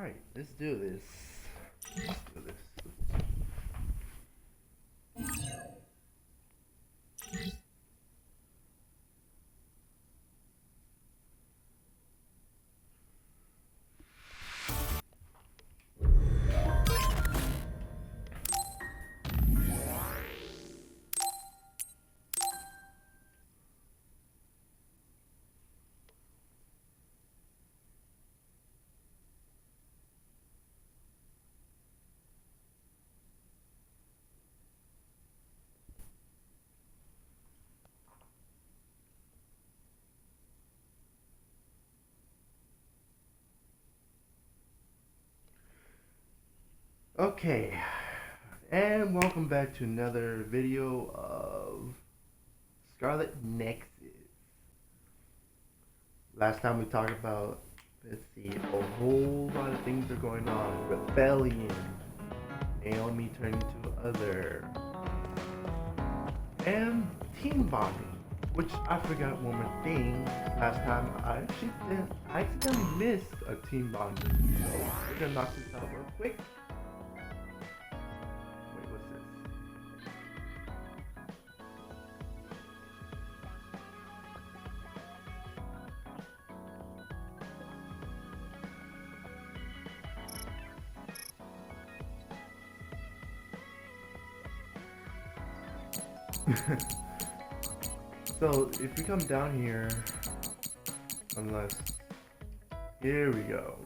Alright, let's do this. Let's do this. Okay, and welcome back to another video of Scarlet Nexus. Last time we talked about, let's see, a whole lot of things are going on. Rebellion, Naomi turning to other, and team bonding, which I forgot one more thing. Last time I accidentally missed a team bonding, so we're gonna knock this out real quick. So if we come down here, here we go.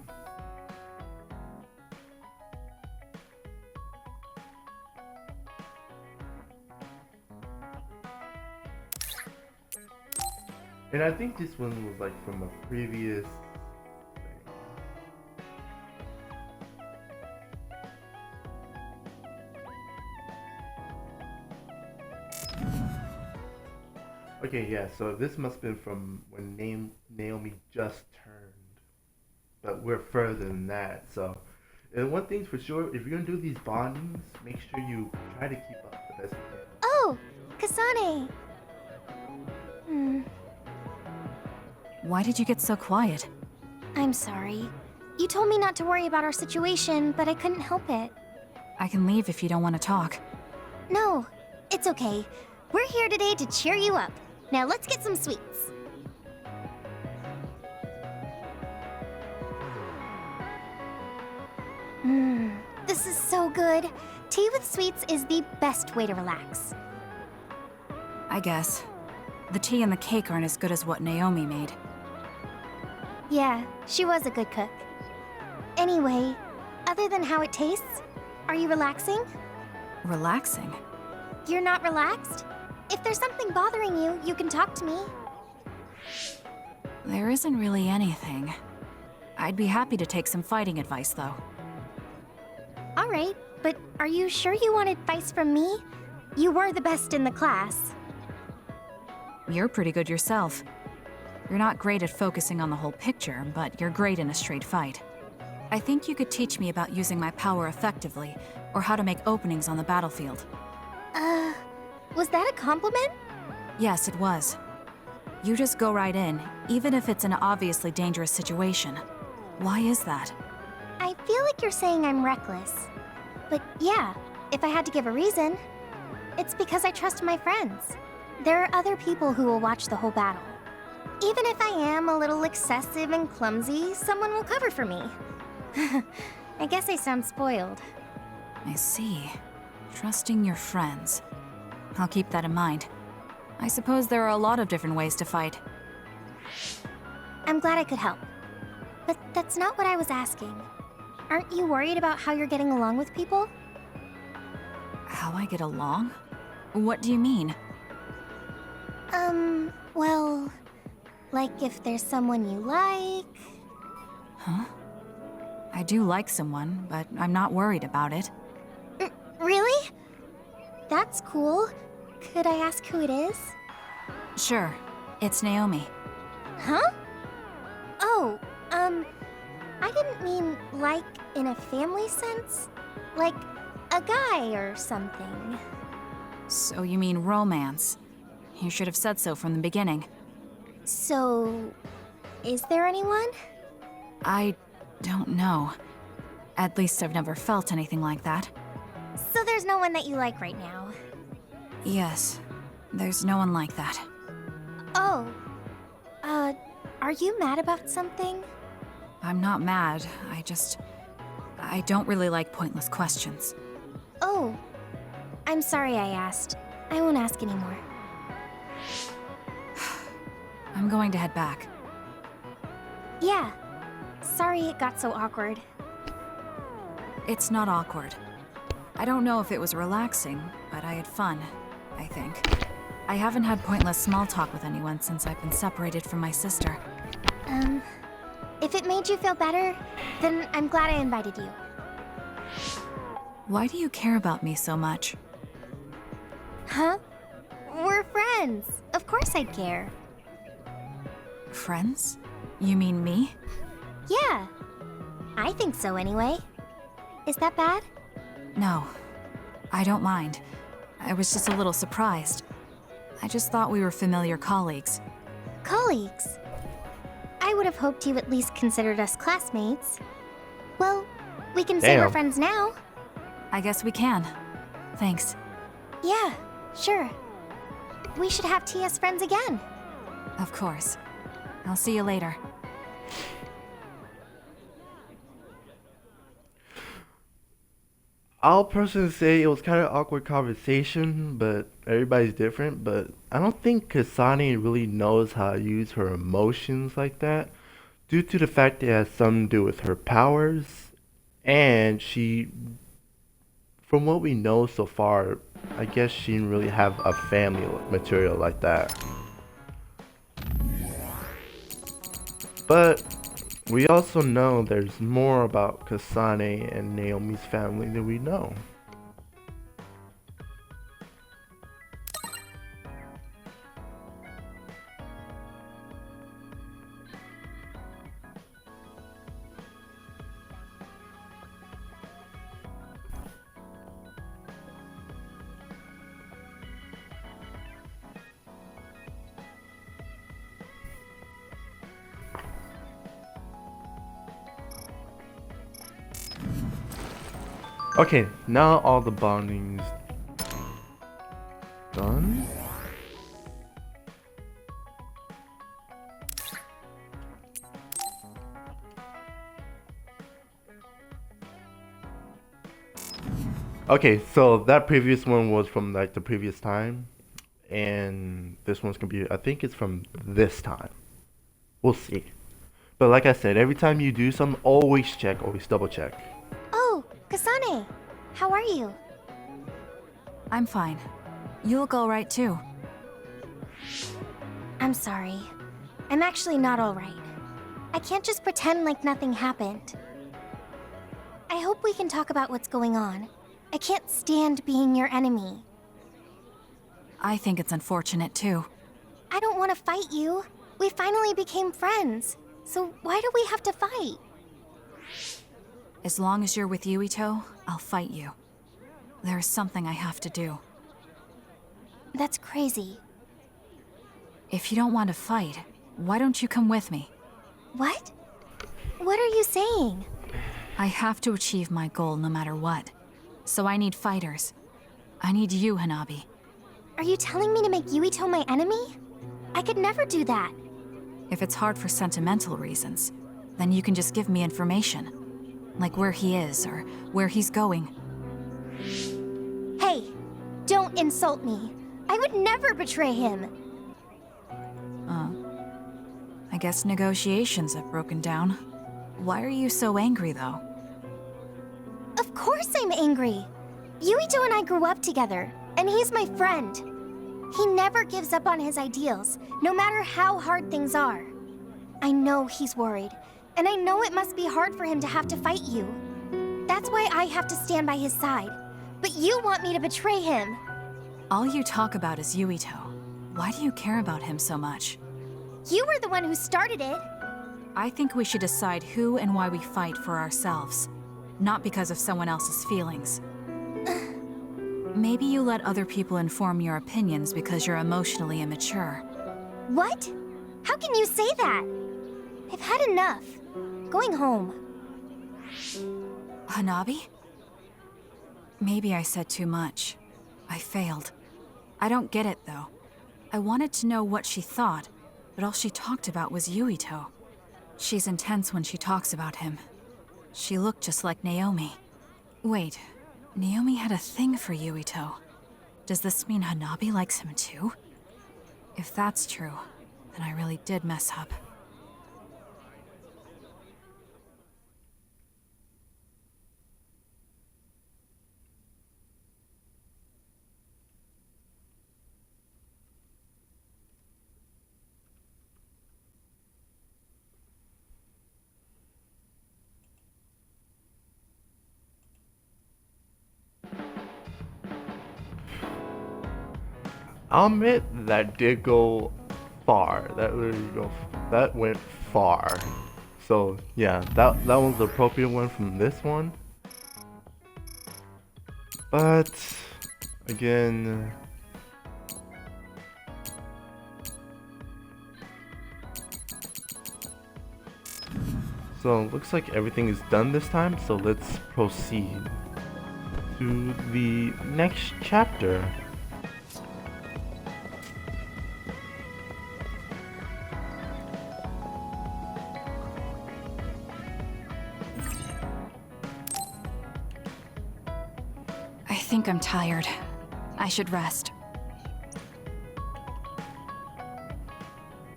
And I think this one was like from a previous thing. Okay, yeah, so this must have been from when Naomi just turned. But we're further than that, so. And one thing's for sure, if you're gonna do these bondings, make sure you try to keep up the best you can. Oh, Kasane. Why did you get so quiet? I'm sorry. You told me not to worry about our situation, but I couldn't help it. I can leave if you don't want to talk. No, it's okay. We're here today to cheer you up. Now let's get some sweets. This is so good. Tea with sweets is the best way to relax. I guess. The tea and the cake aren't as good as what Naomi made. Yeah, she was a good cook. Anyway, other than how it tastes, are you relaxing? Relaxing? You're not relaxed? If there's something bothering you, you can talk to me. There isn't really anything. I'd be happy to take some fighting advice, though. Alright, but are you sure you want advice from me? You were the best in the class. You're pretty good yourself. You're not great at focusing on the whole picture, but you're great in a straight fight. I think you could teach me about using my power effectively, or how to make openings on the battlefield. Was that a compliment? Yes, it was. You just go right in, even if it's an obviously dangerous situation. Why is that? I feel like you're saying I'm reckless. But yeah, if I had to give a reason, it's because I trust my friends. There are other people who will watch the whole battle. Even if I am a little excessive and clumsy, someone will cover for me. I guess I sound spoiled. I see. Trusting your friends. I'll keep that in mind. I suppose there are a lot of different ways to fight. I'm glad I could help. But that's not what I was asking. Aren't you worried about how you're getting along with people? How I get along? What do you mean? Well, like if there's someone you like... Huh? I do like someone, but I'm not worried about it. Really? That's cool. Could I ask who it is? Sure. It's Naomi. Huh? Oh, I didn't mean like in a family sense. Like a guy or something. So you mean romance? You should have said so from the beginning. So, is there anyone? I don't know. At least I've never felt anything like that. So there's no one that you like right now? Yes, there's no one like that. Oh. Are you mad about something? I'm not mad, I don't really like pointless questions. Oh. I'm sorry I asked. I won't ask anymore. I'm going to head back. Yeah. Sorry it got so awkward. It's not awkward. I don't know if it was relaxing, but I had fun, I think. I haven't had pointless small talk with anyone since I've been separated from my sister. If it made you feel better, then I'm glad I invited you. Why do you care about me so much? Huh? We're friends. Of course I'd care. Friends? You mean me? Yeah. I think so anyway. Is that bad? No. I don't mind. I was just a little surprised. I just thought we were familiar colleagues. Colleagues? I would have hoped you at least considered us classmates. Well, we can say we're Damn. friends now. I guess we can. Thanks. Yeah, sure. We should have tea as friends again. Of course. I'll see you later. I'll personally say it was kind of awkward conversation, but everybody's different. But I don't think Kasane really knows how to use her emotions like that, due to the fact it has something to do with her powers, and she, from what we know so far, I guess she didn't really have a family material like that. But we also know there's more about Kasane and Naomi's family than we know. Okay, now all the bonding's done. Okay, so that previous one was from like the previous time, and this one's gonna be, I think it's from this time. We'll see. But like I said, every time you do something, always check, always double check. Oh, Kasane. How are you? I'm fine. You look alright too. I'm sorry. I'm actually not alright. I can't just pretend like nothing happened. I hope we can talk about what's going on. I can't stand being your enemy. I think it's unfortunate too. I don't want to fight you. We finally became friends. So why do we have to fight? As long as you're with Yuito, I'll fight you. There is something I have to do. That's crazy. If you don't want to fight, why don't you come with me? What? What are you saying? I have to achieve my goal no matter what. So I need fighters. I need you, Hanabi. Are you telling me to make Yuito my enemy? I could never do that. If it's hard for sentimental reasons, then you can just give me information. Like where he is, or where he's going. Hey, don't insult me. I would never betray him. I guess negotiations have broken down. Why are you so angry, though? Of course I'm angry. Yuito and I grew up together, and he's my friend. He never gives up on his ideals, no matter how hard things are. I know he's worried, and I know it must be hard for him to have to fight you. That's why I have to stand by his side. But you want me to betray him. All you talk about is Yuito. Why do you care about him so much? You were the one who started it. I think we should decide who and why we fight for ourselves, not because of someone else's feelings. Maybe you let other people inform your opinions because you're emotionally immature. What? How can you say that? I've had enough. Going home. Hanabi? Maybe I said too much. I failed. I don't get it, though. I wanted to know what she thought, but all she talked about was Yuito. She's intense when she talks about him. She looked just like Naomi. Wait, Naomi had a thing for Yuito. Does this mean Hanabi likes him too? If that's true, then I really did mess up. I'll admit that did go far. That went far. So yeah, that was the appropriate one from this one. But again, so it looks like everything is done this time. So let's proceed to the next chapter. I think I'm tired. I should rest.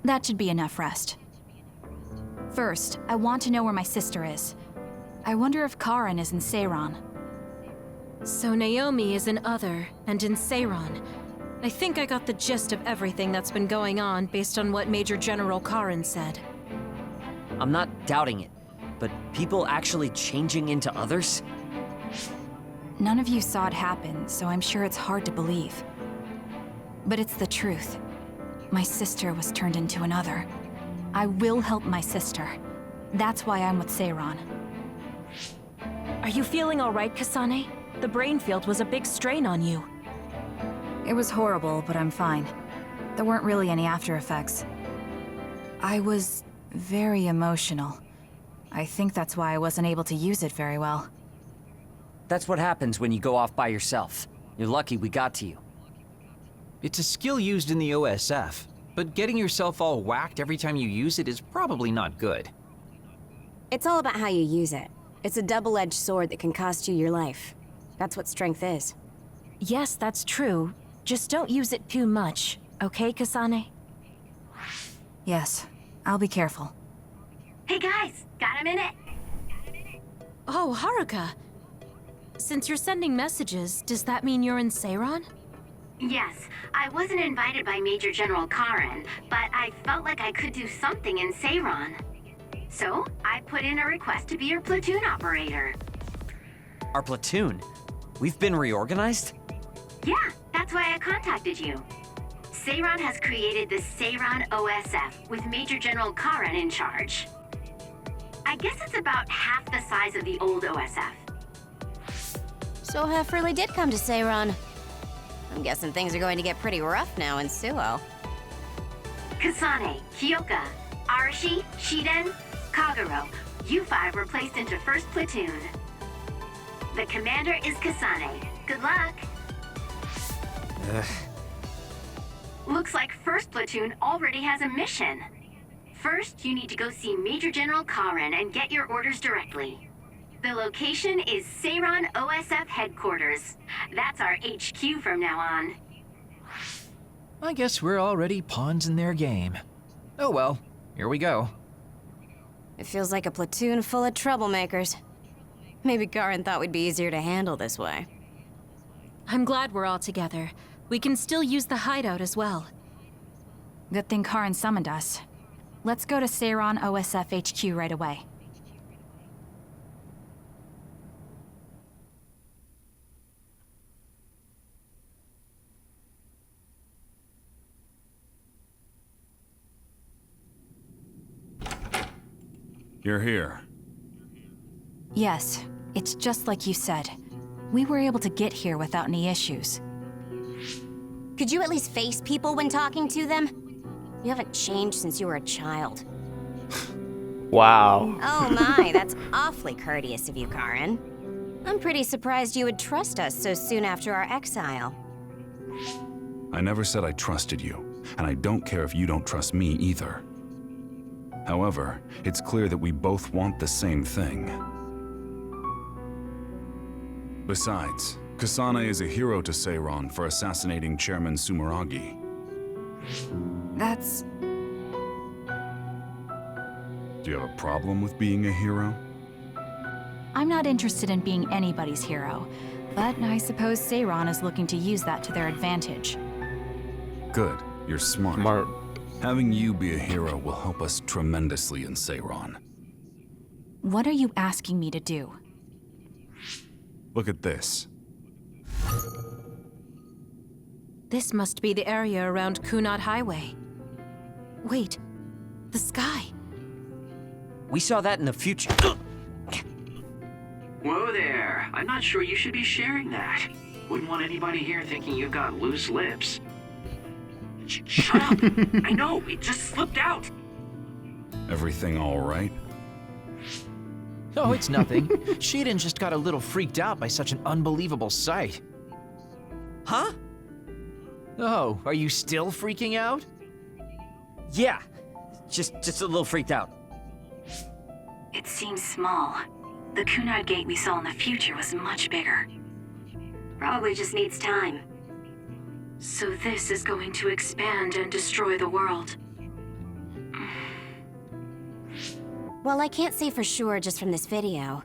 That should be enough rest. First, I want to know where my sister is. I wonder if Karen is in Seiran. So Naomi is in Other and in Seiran. I think I got the gist of everything that's been going on based on what Major General Karen said. I'm not doubting it, but people actually changing into others? None of you saw it happen, so I'm sure it's hard to believe. But it's the truth. My sister was turned into another. I will help my sister. That's why I'm with Seiran. Are you feeling all right, Kasane? The brain field was a big strain on you. It was horrible, but I'm fine. There weren't really any after effects. I was very emotional. I think that's why I wasn't able to use it very well. That's what happens when you go off by yourself. You're lucky we got to you. It's a skill used in the OSF, but getting yourself all whacked every time you use it is probably not good. It's all about how you use it. It's a double-edged sword that can cost you your life. That's what strength is. Yes, that's true. Just don't use it too much, okay, Kasane? Yes, I'll be careful. Hey guys, got a minute? Oh, Haruka. Since you're sending messages, does that mean you're in Seiran? Yes, I wasn't invited by Major General Karen, but I felt like I could do something in Seiran. So, I put in a request to be your platoon operator. Our platoon? We've been reorganized? Yeah, that's why I contacted you. Seiran has created the Seiran OSF with Major General Karen in charge. I guess it's about half the size of the old OSF. So Hef really did come to Seiran. I'm guessing things are going to get pretty rough now in Suo. Kasane, Kyoka, Arashi, Shiden, Kagero, you five were placed into 1st Platoon. The commander is Kasane. Good luck. Looks like 1st Platoon already has a mission. First, you need to go see Major General Karen and get your orders directly. The location is Seiran OSF headquarters. That's our HQ from now on. I guess we're already pawns in their game. Oh well, here we go. It feels like a platoon full of troublemakers. Maybe Karen thought we'd be easier to handle this way. I'm glad we're all together. We can still use the hideout as well. Good thing Karen summoned us. Let's go to Seiran OSF HQ right away. You're here. Yes, it's just like you said. We were able to get here without any issues. Could you at least face people when talking to them? You haven't changed since you were a child. Wow. Oh my, that's awfully courteous of you, Karen. I'm pretty surprised you would trust us so soon after our exile. I never said I trusted you, and I don't care if you don't trust me either. However, it's clear that we both want the same thing. Besides, Kasane is a hero to Seiron for assassinating Chairman Sumeragi. That's... Do you have a problem with being a hero? I'm not interested in being anybody's hero, but I suppose Seiron is looking to use that to their advantage. Good, you're smart. Smart. Having you be a hero will help us tremendously in Seiron. What are you asking me to do? Look at this. This must be the area around Kunad Highway. Wait, the sky. We saw that in the future. Whoa there. I'm not sure you should be sharing that. Wouldn't want anybody here thinking you've got loose lips. Shut up! I know, it just slipped out. Everything all right? Oh, it's nothing. Shiden just got a little freaked out by such an unbelievable sight. Huh? Oh, are you still freaking out? Yeah. Just a little freaked out. It seems small. The Kunad gate we saw in the future was much bigger. Probably just needs time. So this is going to expand and destroy the world. Well, I can't say for sure just from this video.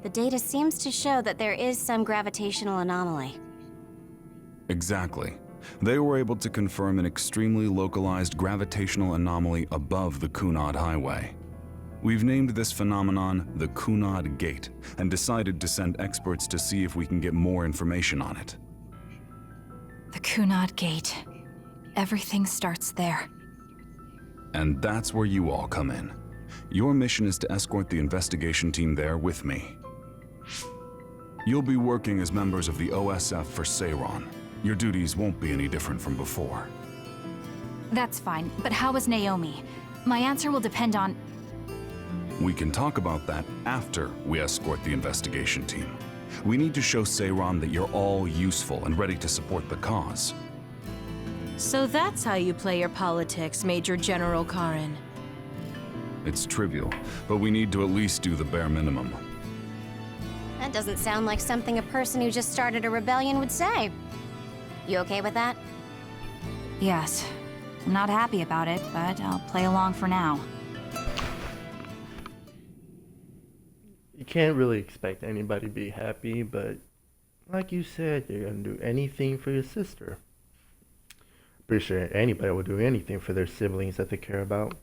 The data seems to show that there is some gravitational anomaly. Exactly. They were able to confirm an extremely localized gravitational anomaly above the Kunad Highway. We've named this phenomenon the Kunad Gate, and decided to send experts to see if we can get more information on it. The Kunad Gate. Everything starts there. And that's where you all come in. Your mission is to escort the investigation team there with me. You'll be working as members of the OSF for Seiron. Your duties won't be any different from before. That's fine, but how is Naomi? My answer will depend on... We can talk about that after we escort the investigation team. We need to show Seiron that you're all useful and ready to support the cause. So that's how you play your politics, Major General Karen. It's trivial, but we need to at least do the bare minimum. That doesn't sound like something a person who just started a rebellion would say. You okay with that? Yes. I'm not happy about it, but I'll play along for now. You can't really expect anybody to be happy, but like you said, you're gonna do anything for your sister. Pretty sure anybody will do anything for their siblings that they care about.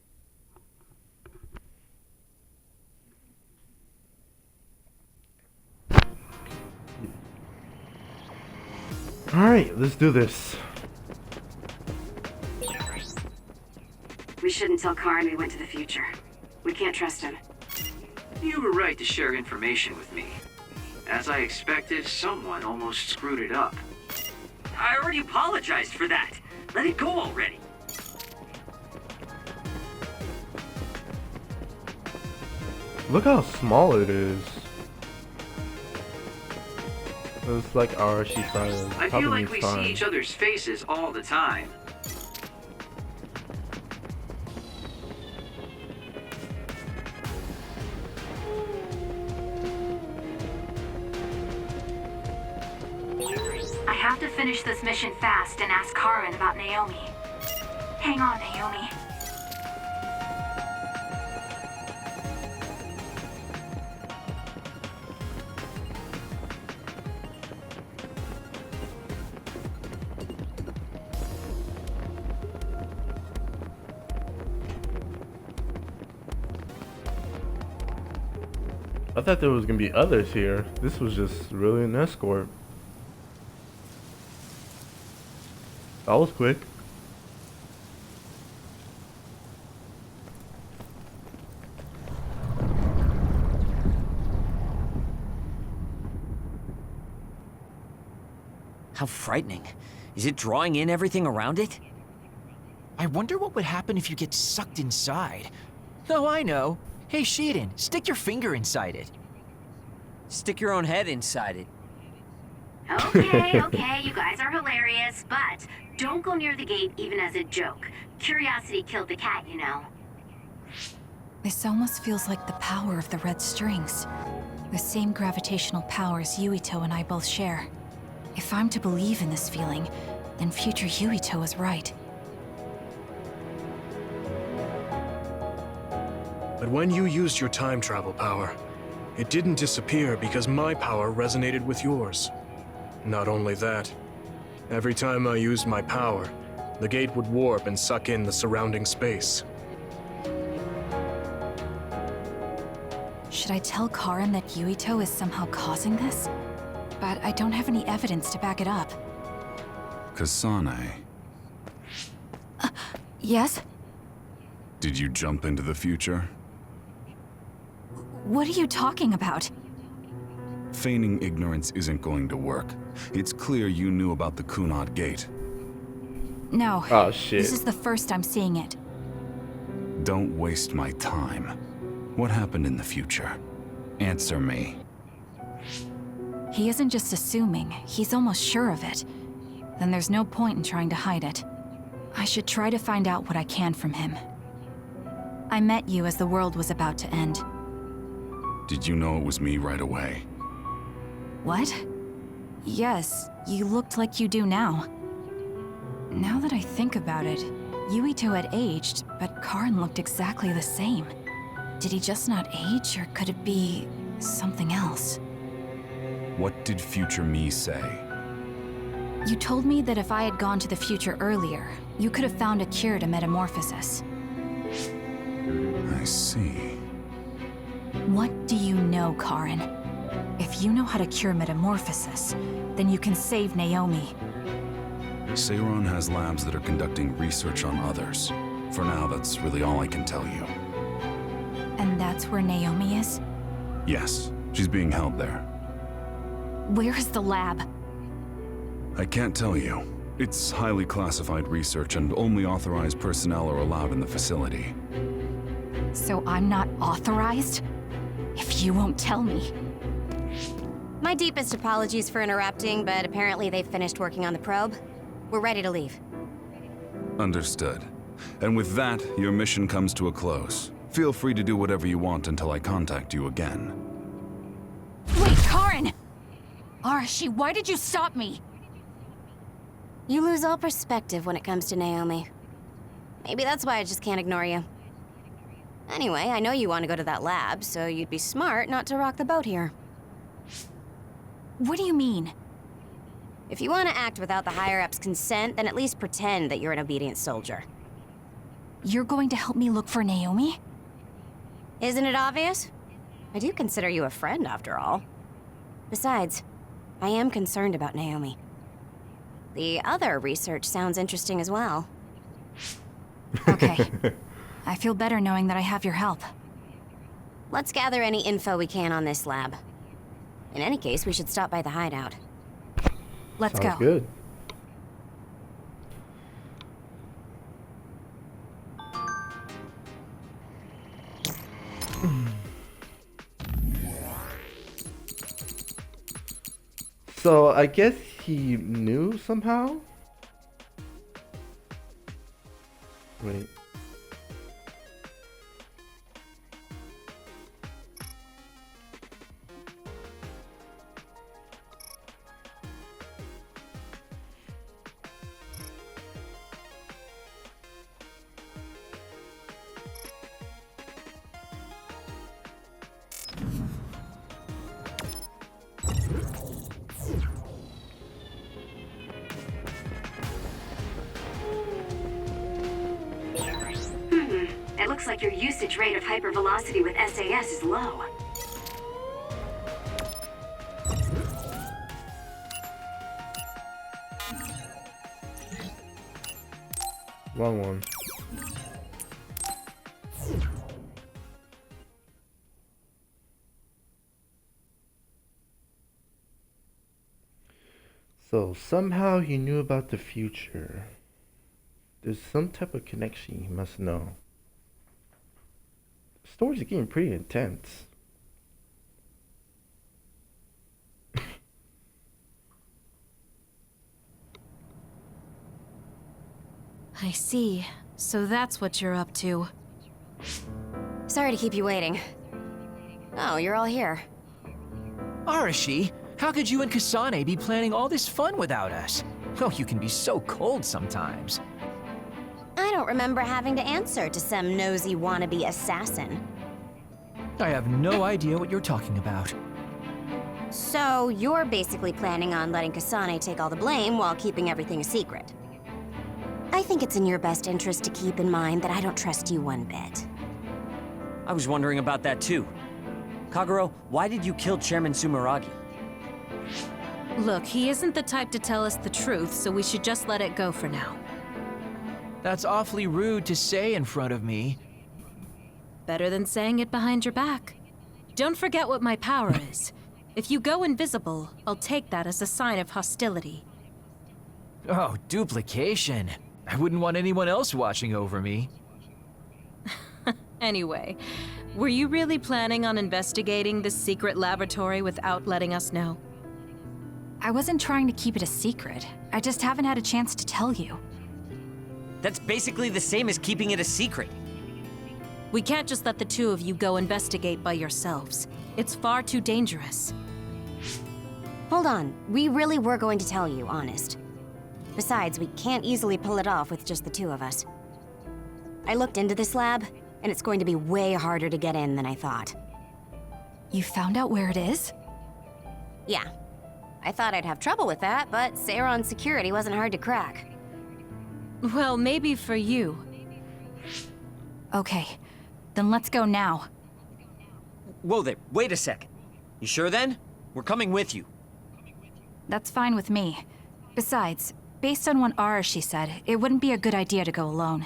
Alright, let's do this. We shouldn't tell Karin we went to the future. We can't trust him. You were right to share information with me. As I expected, someone almost screwed it up. I already apologized for that. Let it go already. Look how small it is. It's like, oh, she's fine. I feel like we see each other's faces all the time. I have to finish this mission fast and ask Karin about Naomi. Hang on, Naomi. I thought there was gonna be others here. This was just really an escort. That was quick. How frightening. Is it drawing in everything around it? I wonder what would happen if you get sucked inside. Oh, I know. Hey, Shiden, stick your finger inside it. Stick your own head inside it. Okay, okay, you guys are hilarious, but don't go near the gate even as a joke. Curiosity killed the cat, you know. This almost feels like the power of the red strings. The same gravitational powers Yuito and I both share. If I'm to believe in this feeling, then future Yuito is right. But when you used your time travel power, it didn't disappear because my power resonated with yours. Not only that, every time I used my power, the gate would warp and suck in the surrounding space. Should I tell Karin that Yuito is somehow causing this? But I don't have any evidence to back it up. Kasane, Yes? did you jump into the future? What are you talking about? Feigning ignorance isn't going to work. It's clear you knew about the Kunad Gate. No. Oh, shit. This is the first I'm seeing it. Don't waste my time. What happened in the future? Answer me. He isn't just assuming, he's almost sure of it. Then there's no point in trying to hide it. I should try to find out what I can from him. I met you as the world was about to end. Did you know it was me right away? What? Yes, you looked like you do now. Now that I think about it, Yuito had aged, but Karin looked exactly the same. Did he just not age, or could it be something else? What did future me say? You told me that if I had gone to the future earlier, you could have found a cure to metamorphosis. I see. What do you know, Karin? If you know how to cure metamorphosis, then you can save Naomi. Seiron has labs that are conducting research on others. For now, that's really all I can tell you. And that's where Naomi is? Yes, she's being held there. Where is the lab? I can't tell you. It's highly classified research and only authorized personnel are allowed in the facility. So I'm not authorized? If you won't tell me. My deepest apologies for interrupting, but apparently they've finished working on the probe. We're ready to leave. Understood. And with that, your mission comes to a close. Feel free to do whatever you want until I contact you again. Wait, Karin! Arashi, why did you stop me? You lose all perspective when it comes to Naomi. Maybe that's why I just can't ignore you. Anyway, I know you want to go to that lab, so you'd be smart not to rock the boat here. What do you mean? If you want to act without the higher-ups' consent, then at least pretend that you're an obedient soldier. You're going to help me look for Naomi? Isn't it obvious? I do consider you a friend, after all. Besides, I am concerned about Naomi. The other research sounds interesting as well. Okay. I feel better knowing that I have your help. Let's gather any info we can on this lab. In any case, we should stop by the hideout. Let's Sounds go. good. So I guess he knew somehow? Wait. It looks like your usage rate of hypervelocity with SAS is low. Wrong one. So somehow he knew about the future. There's some type of connection he must know. The story's getting pretty intense. I see. So that's what you're up to. Sorry to keep you waiting. Oh, you're all here. Arashi, how could you and Kasane be planning all this fun without us? Oh, you can be so cold sometimes. I don't remember having to answer to some nosy wannabe assassin. I have no idea what you're talking about. So, you're basically planning on letting Kasane take all the blame while keeping everything a secret. I think it's in your best interest to keep in mind that I don't trust you one bit. I was wondering about that too. Kagero, why did you kill Chairman Sumeragi? Look, he isn't the type to tell us the truth, so we should just let it go for now. That's awfully rude to say in front of me. Better than saying it behind your back. Don't forget what my power is. If you go invisible, I'll take that as a sign of hostility. Oh, duplication. I wouldn't want anyone else watching over me. Anyway, were you really planning on investigating this secret laboratory without letting us know? I wasn't trying to keep it a secret. I just haven't had a chance to tell you. That's basically the same as keeping it a secret. We can't just let the two of you go investigate by yourselves. It's far too dangerous. Hold on, we really were going to tell you, honest. Besides, we can't easily pull it off with just the two of us. I looked into this lab, and it's going to be way harder to get in than I thought. You found out where it is? Yeah. I thought I'd have trouble with that, but Seiron's security wasn't hard to crack. Well, maybe for you. Okay, then let's go now. Whoa there, wait a second. You sure then? We're coming with you. That's fine with me. Besides, based on what Arashi said, it wouldn't be a good idea to go alone.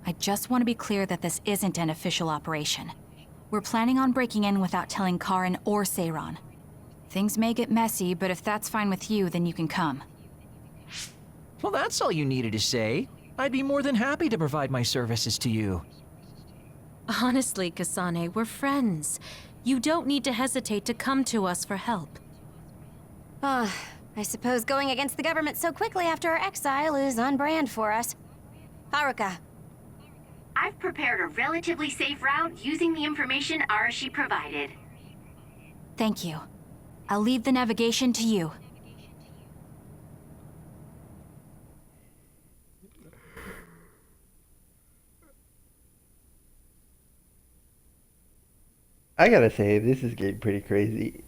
I just want to be clear that this isn't an official operation. We're planning on breaking in without telling Karin or Seiron. Things may get messy, but if that's fine with you, then you can come. Well, that's all you needed to say. I'd be more than happy to provide my services to you. Honestly, Kasane, we're friends. You don't need to hesitate to come to us for help. I suppose going against the government so quickly after our exile is on brand for us. Haruka. I've prepared a relatively safe route using the information Arashi provided. Thank you. I'll leave the navigation to you. I gotta say, this is getting pretty crazy.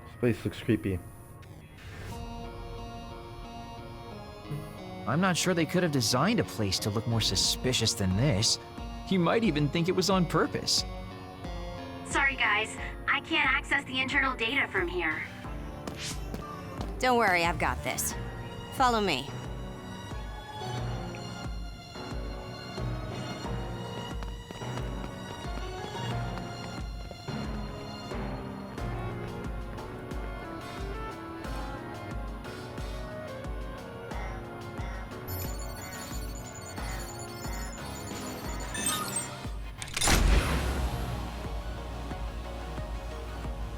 This place looks creepy. I'm not sure they could have designed a place to look more suspicious than this. You might even think it was on purpose. Sorry guys, I can't access the internal data from here. Don't worry, I've got this. Follow me.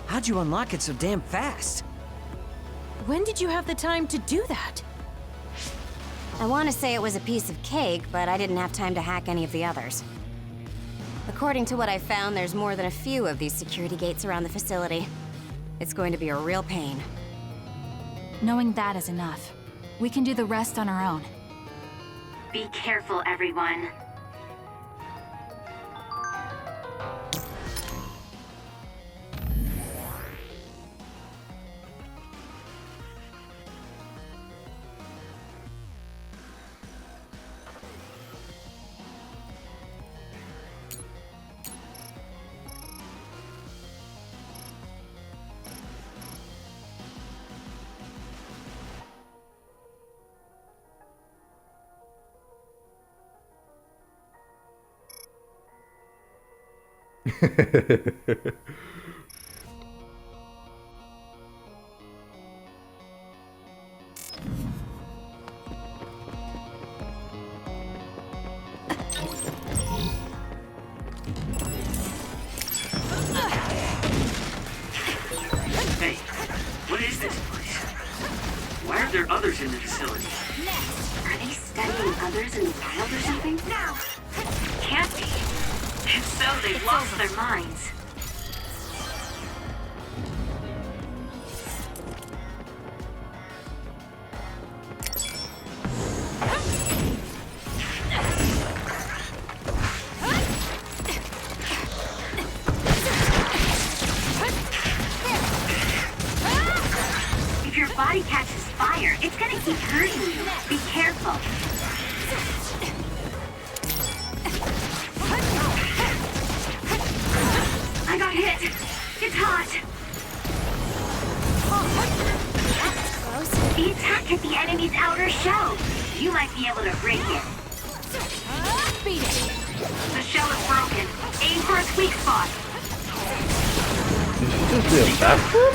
How'd you unlock it so damn fast? When did you have the time to do that? I want to say it was a piece of cake, but I didn't have time to hack any of the others. According to what I found, there's more than a few of these security gates around the facility. It's going to be a real pain. Knowing that is enough. We can do the rest on our own. Be careful, everyone. Hey, what is this place? Why aren't there others in the facility? Are they studying others in the wild or something? No. Can't be. If so, they've lost their minds. If your body catches fire, it's gonna keep hurting you. Be careful. I got hit. It's hot. The attack hit the enemy's outer shell. You might be able to break it. Beat it. The shell is broken. Aim for its weak spot. Did she just do a backflip?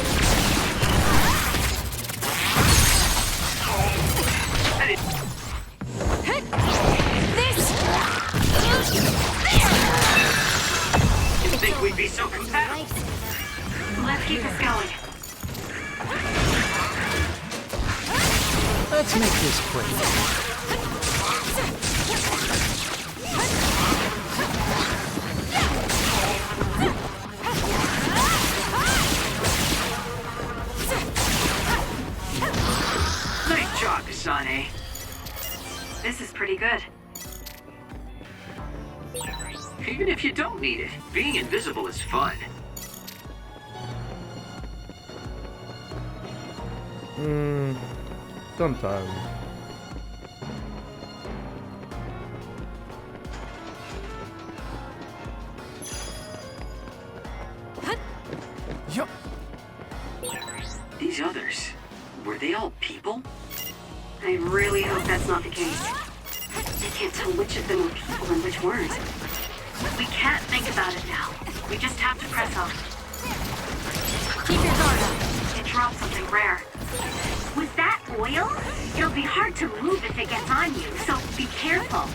Didn't think we'd be so compatible. Let's keep this going. Let's make this quick. Nice job, Kasane. This is pretty good. Even if you don't need it, being invisible is fun. Sometimes. Yup. These others, were they all people? I really hope that's not the case. I can't tell which of them were people and which weren't. We can't think about it now. We just have to press on. Keep your guard up. It dropped something rare. Was that oil? It'll be hard to move if it gets on you, so be careful.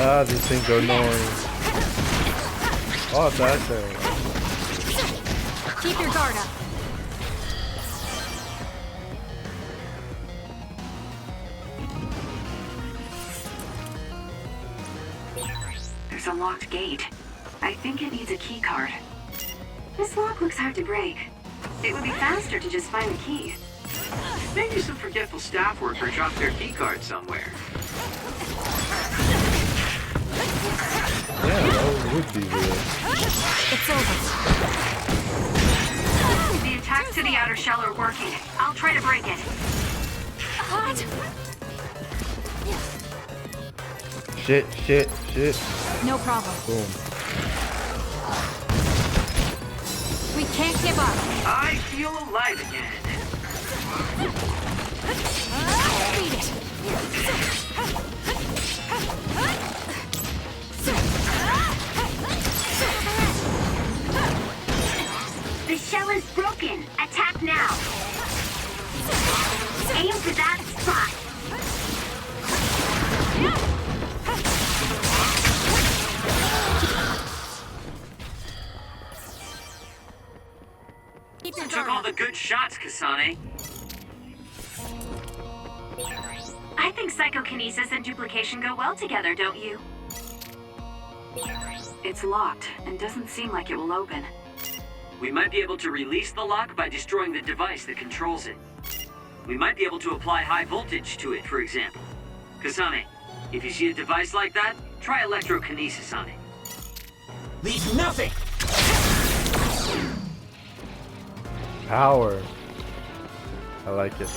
Ah, these things are annoying. Oh, that's there. Keep your guard up. There's a locked gate. I think it needs a key card. This lock looks hard to break. It would be faster to just find the key. Maybe some forgetful staff worker dropped their keycard somewhere. Yeah, that would be weird. It's over. The attacks to the outer shell are working. I'll try to break it. Hot. Shit. No problem. Boom. We can't give up. I feel alive again. Beat it. The shell is broken. Attack now. Aim for that spot. Keep your Took guard all up. the good shots, Kasane. I think psychokinesis and duplication go well together, don't you? It's locked and doesn't seem like it will open. We might be able to release the lock by destroying the device that controls it. We might be able to apply high voltage to it, for example. Kasane, if you see a device like that, try electrokinesis on it. Leave nothing! Power. I like it.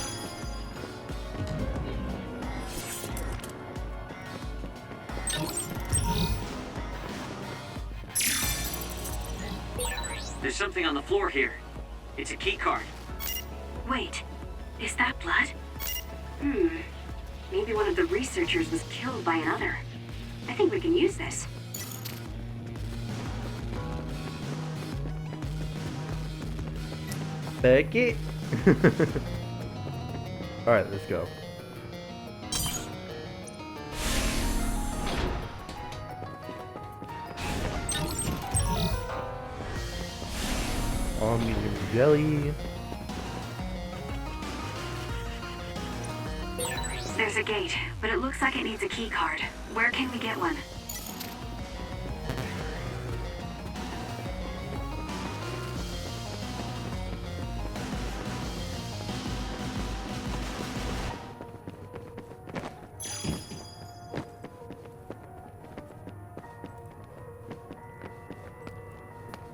There's something on the floor here. It's a key card. Wait, is that blood? Maybe one of the researchers was killed by another. I think we can use this. Becky. All right, let's go. All medium jelly. There's a gate, but it looks like it needs a key card. Where can we get one?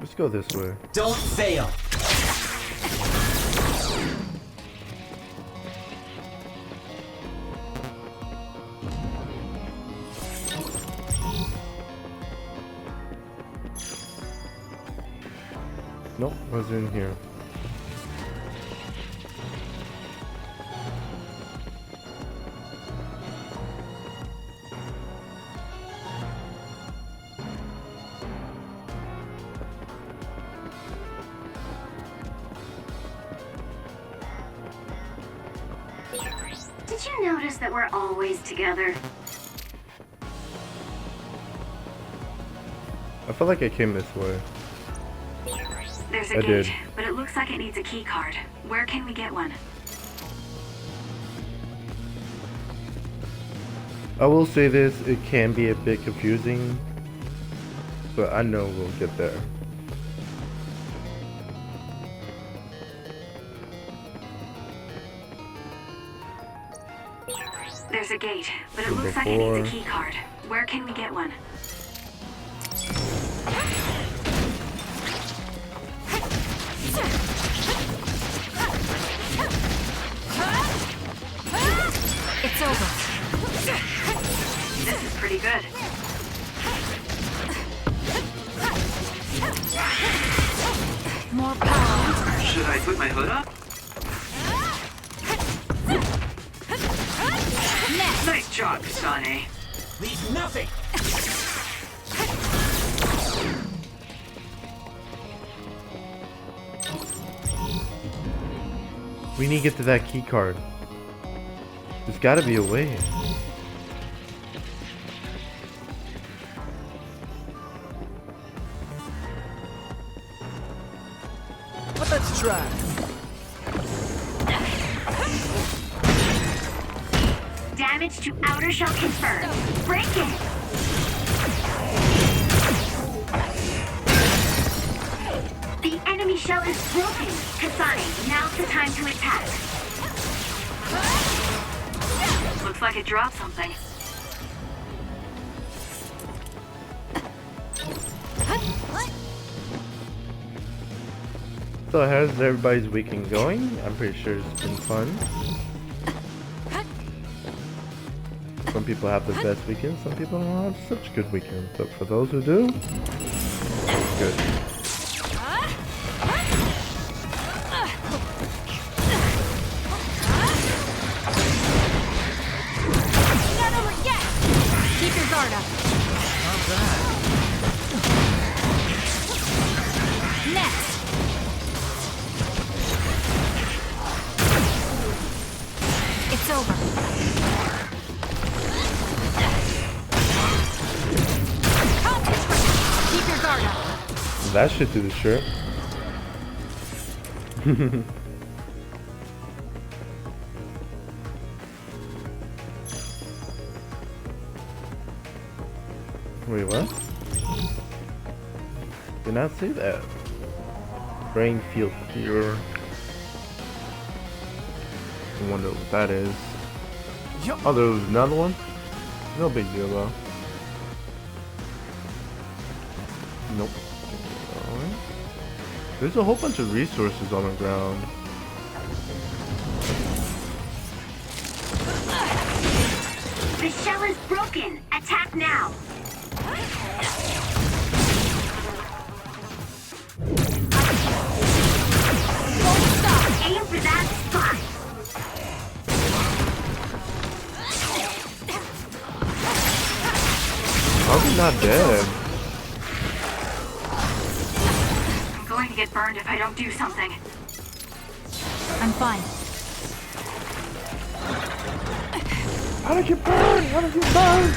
Let's go this way. Don't fail! Nope, what's in here? Did you notice that we're always together? I feel like I came this way. There's a I gate, did. but it looks like it needs a key card. Where can we get one? I will say this, it can be a bit confusing, but I know we'll get there. There's a gate, but it looks like it needs a key card. Where can we get one? It's over. This is pretty good. More power. Should I put my hood up? Nice job, Kasane. Leave nothing! We need to get to that key card. There's gotta be a way. Let's try. Damage to outer shell confirmed. Break it! The enemy shell is broken. Kasane, now's the time to attack. Looks like it dropped something. So how's everybody's weekend going? I'm pretty sure it's been fun. Some people have the best weekends, some people don't have such good weekends. But for those who do, it's good. Not over yet! Keep your guard up. Not bad. Next! It's over. Keep your guard up. That should do the shirt. Wait, what? Did not see that. Brain field here. I wonder what that is. Oh, there was another one? No big deal though. Nope. Alright. There's a whole bunch of resources on the ground. The shell is broken. Attack now. Aim for that spot. not dead. I'm going to get burned if I don't do something. I'm fine. How did you burn? How did you burn?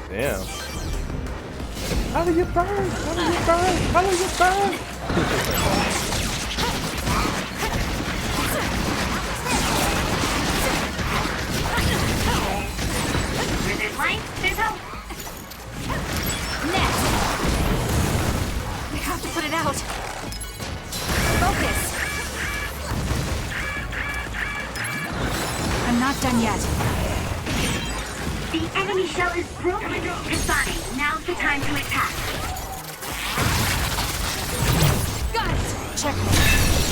Damn. How did you burn? How did you burn? How did you burn? Where there's light, there's hope. Next! We have to put it out. Focus! I'm not done yet. The enemy shell is broken. Kasane, now's the time to attack. Got it! Check.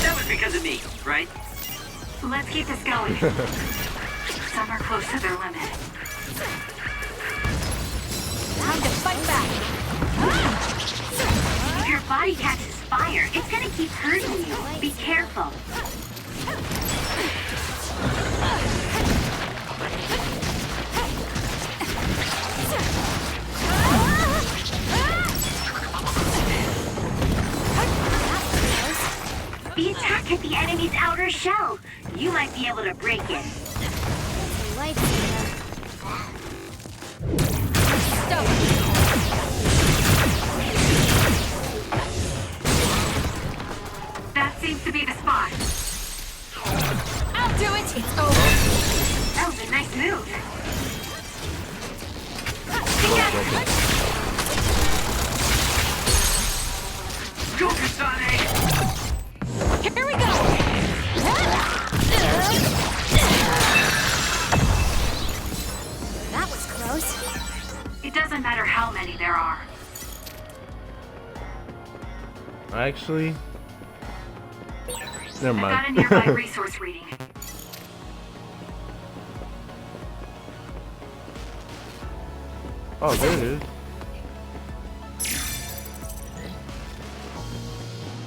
That was because of me, right? Let's keep this going. Some are close to their limit. Time to fight back! If your body catches fire, it's gonna keep hurting you. Be careful. The attack hit the enemy's outer shell. You might be able to break it. That seems to be the spot. I'll do it! It's over! That was a nice move. Go, Kasane! Here we go! That was close. It doesn't matter how many there are. Actually, never I got a mind. nearby resource reading. Oh, there it is.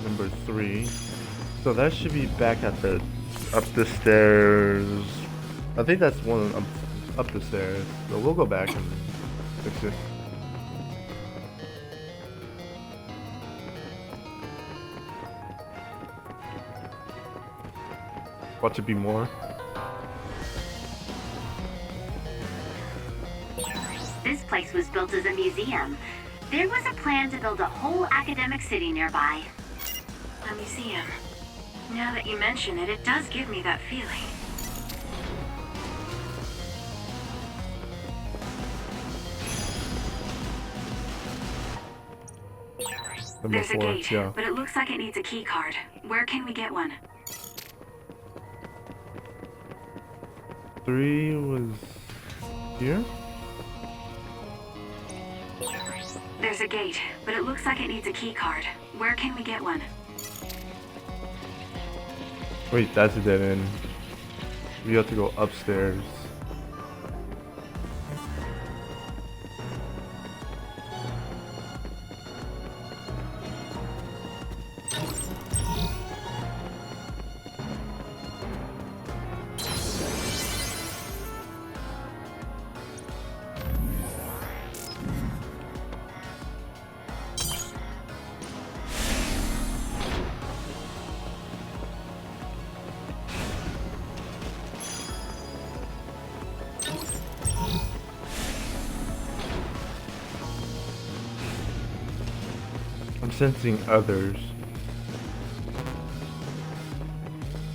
Number 3. So that should be back at the up the stairs. I think that's one up the stairs. So we'll go back and fix it. Watch it be more. This place was built as a museum. There was a plan to build a whole academic city nearby. A museum. Now that you mention it, it does give me that feeling. There's a gate, yeah. but it looks like it needs a key card. Where can we get one? 3 was here? There's a gate, but it looks like it needs a key card. Where can we get one? Wait, that's a dead end. We have to go upstairs. I'm sensing others.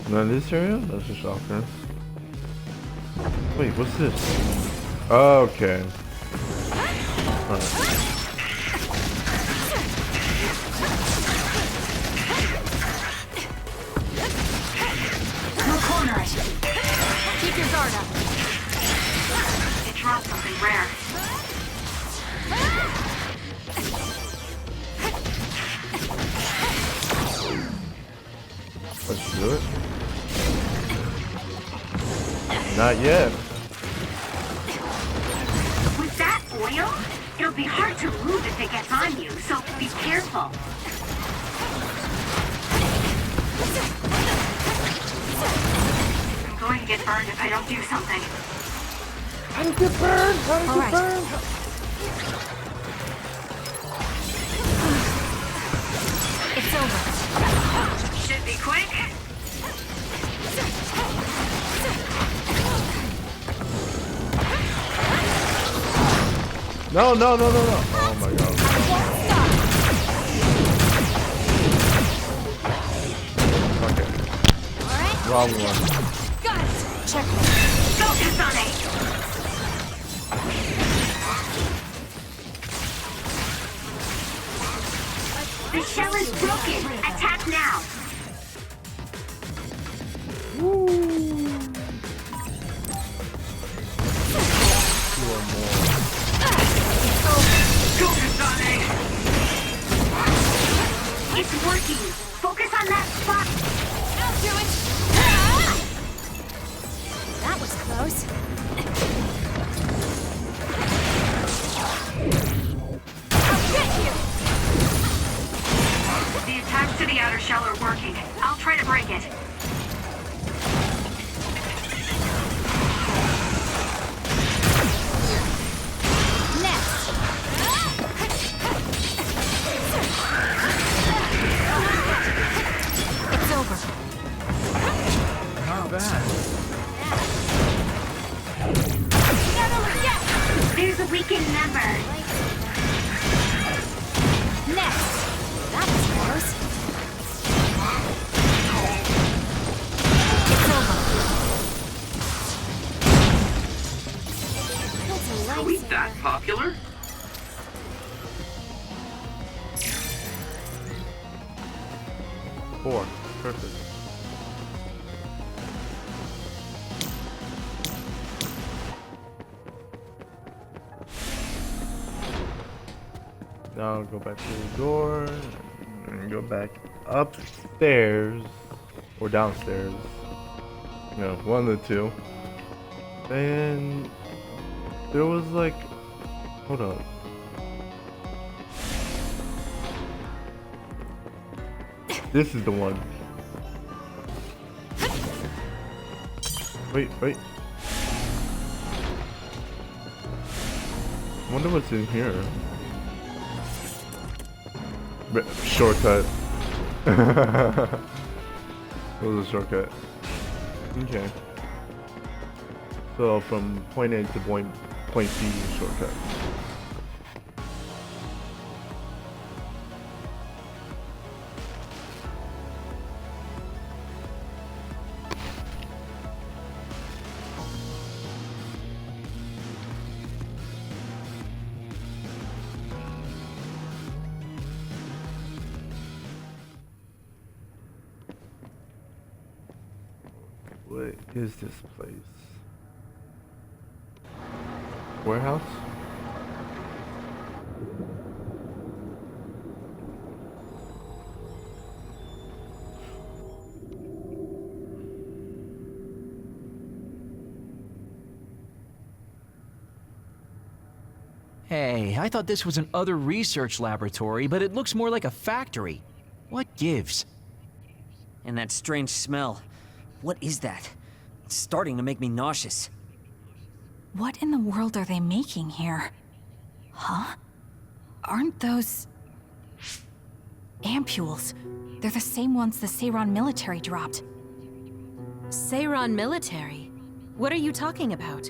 Not in this area? That's a shocker. Wait, what's this? Oh, okay. Alright. We'll corner it. Keep your guard up. It dropped something rare. Let's do it. Not yet. With that oil, it'll be hard to move if it gets on you, so be careful. I'm going to get burned if I don't do something. How did you burn? How did All you right. burn? It's over. Should be quick. No, no, no, no, no. Oh my god. Okay. Alright, Wrong one. Got it. Check. Focus on it. The shell is broken. Attack now. Go, Kasane! It's working. Focus on that spot. I'll do it. that was close. I'll get you. The attacks to the outer shell are working. I'll try to break it. Next. It's over. Not bad. There's a weakened member. Next. That was close. It's over. That's a Are we lifesaver. that popular? Four. Perfect. Now go back to the door and go back upstairs or downstairs. You know, one of the two. And there was like, hold up. This is the one. Wait, wait. I wonder what's in here. Shortcut. That was a shortcut. Okay. So from point A to point B, shortcut. What is this place? Warehouse? Hey, I thought this was an other research laboratory, but it looks more like a factory. What gives? And that strange smell. What is that? It's starting to make me nauseous. What in the world are they making here? Huh? Aren't those... ampules? They're the same ones the Seiran military dropped. Seiran military? What are you talking about?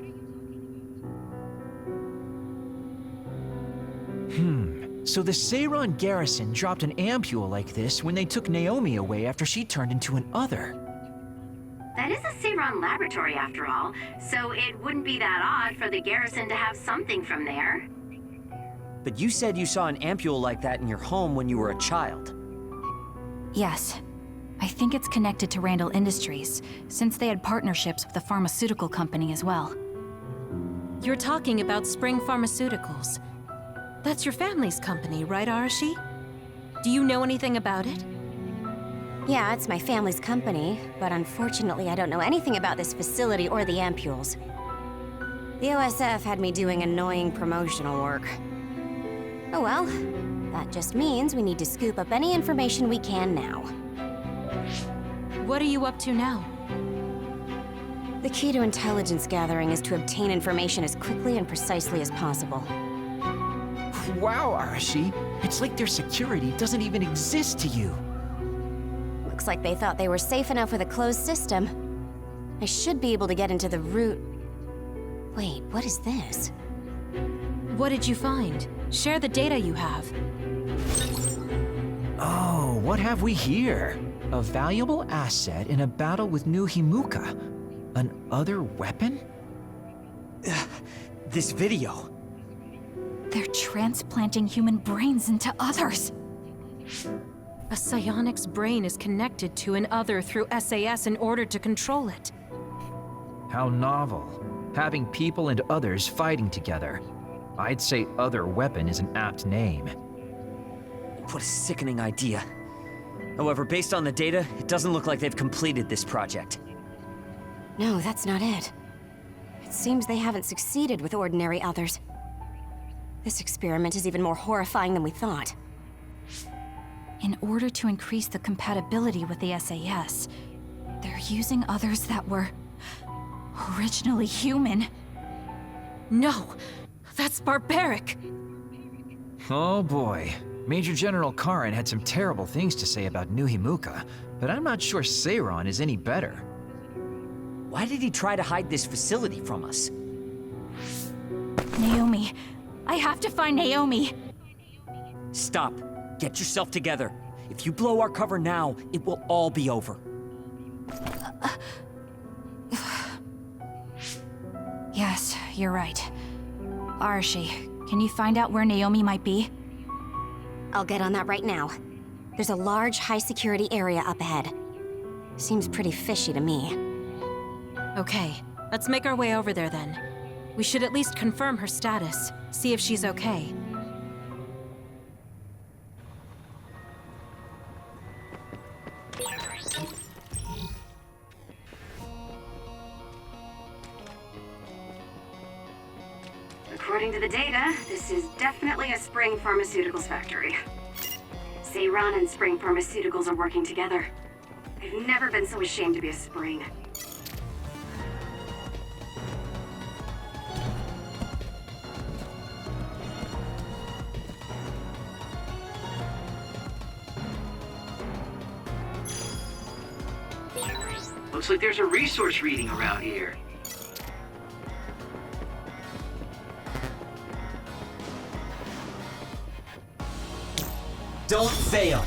So the Seiran garrison dropped an ampule like this when they took Naomi away after she turned into an other. That is a Seiran laboratory after all, so it wouldn't be that odd for the garrison to have something from there. But you said you saw an ampule like that in your home when you were a child. Yes. I think it's connected to Randall Industries, since they had partnerships with the pharmaceutical company as well. You're talking about Spring Pharmaceuticals. That's your family's company, right, Arashi? Do you know anything about it? Yeah, it's my family's company, but unfortunately I don't know anything about this facility or the ampules. The OSF had me doing annoying promotional work. Oh well, that just means we need to scoop up any information we can now. What are you up to now? The key to intelligence gathering is to obtain information as quickly and precisely as possible. Wow, Arashi. It's like their security doesn't even exist to you. Looks like they thought they were safe enough with a closed system. I should be able to get into the root... Wait, what is this? What did you find? Share the data you have. Oh, what have we here? A valuable asset in a battle with New Himuka. An other weapon? This video. They're transplanting human brains into others. A psionic's brain is connected to an other through SAS in order to control it. How novel. Having people and others fighting together. I'd say other weapon is an apt name. What a sickening idea. However, based on the data, it doesn't look like they've completed this project. No, that's not it. It seems they haven't succeeded with ordinary others. This experiment is even more horrifying than we thought. In order to increase the compatibility with the SAS, they're using others that were originally human. No! That's barbaric! Oh boy. Major General Karen had some terrible things to say about New Himuka, but I'm not sure Seiron is any better. Why did he try to hide this facility from us? Naomi. I have to find Naomi. Stop. Get yourself together. If you blow our cover now, it will all be over. Yes, you're right. Arashi, can you find out where Naomi might be? I'll get on that right now. There's a large, high-security area up ahead. Seems pretty fishy to me. Okay, let's make our way over there then. We should at least confirm her status, see if she's okay. According to the data, this is definitely a Spring Pharmaceuticals factory. Seiron and Spring Pharmaceuticals are working together. I've never been so ashamed to be a Spring. Looks like there's a resource reading around here. Don't fail!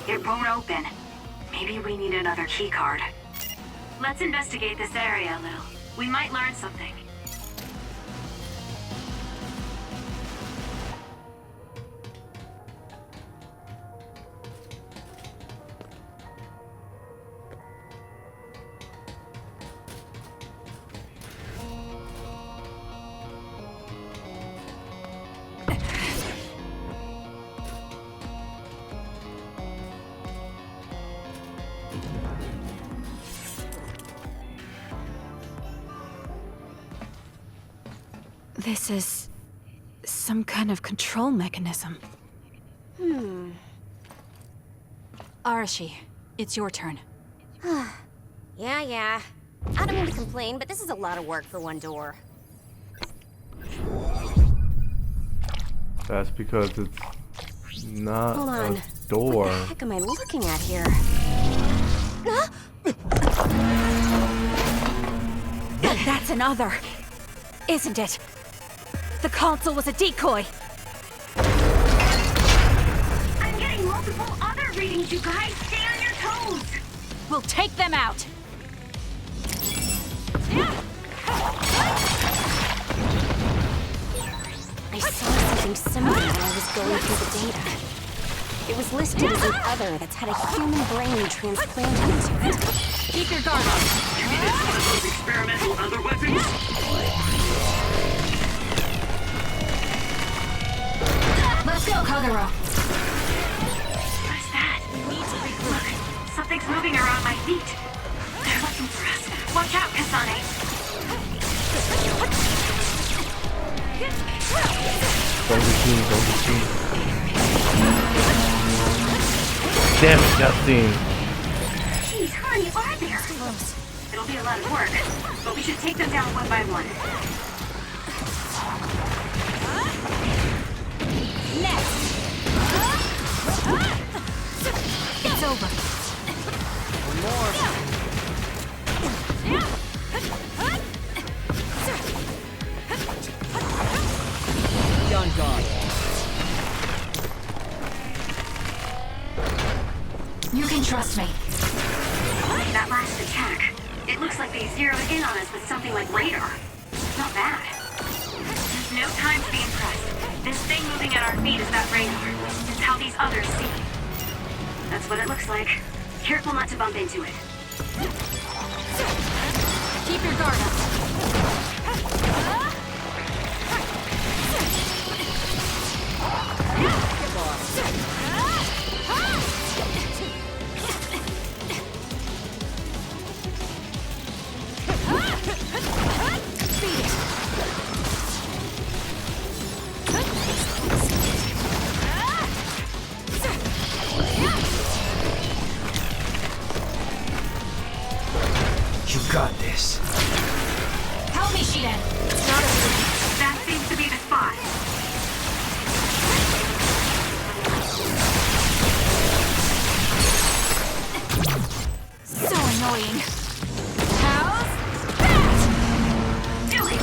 It won't open. Maybe we need another keycard. Let's investigate this area a little. We might learn something. This is some kind of control mechanism. Arashi, it's your turn. Yeah. I don't mean to complain, but this is a lot of work for one door. That's because it's not Hold on. a door. What the heck am I looking at here? That's another, isn't it? The console was a decoy. I'm getting multiple other readings, you guys. Stay on your toes. We'll take them out. I saw something similar when I was going through the data. It was listed as an other that's had a human brain transplanted into it. Keep your guard up. You mean it's one of those experimental other weapons? Let's go, Kagura. What is that? Look, something's moving around my feet. They're looking for us. Watch out, Kasane. Don't retreat. Damn it, Justine. Jeez, how many are there? It'll be a lot of work, but we should take them down one by one. It's over. Be on guard. You can trust me. That last attack, it looks like they zeroed in on us with something like radar. Not bad. There's no time to be impressed. This thing moving at our feet is that radar. It's how these others see. That's what it looks like. Careful not to bump into it. Keep your guard up. You got this. Help me, Shiden. That seems to be the spot. So annoying. Do it!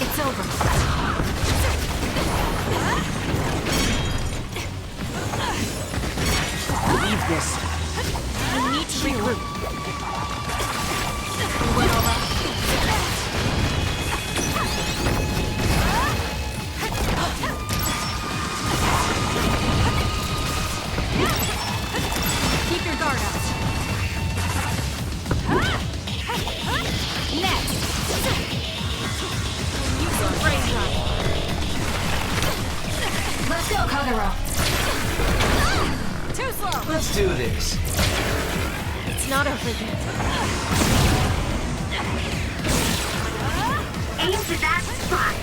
It's over. Leave this. We need to regroup. We went over. Keep your guard up. Next. Use some brain run. Let's go, Kagura. Too slow. Let's do this. It's not over yet. Aim to that spot.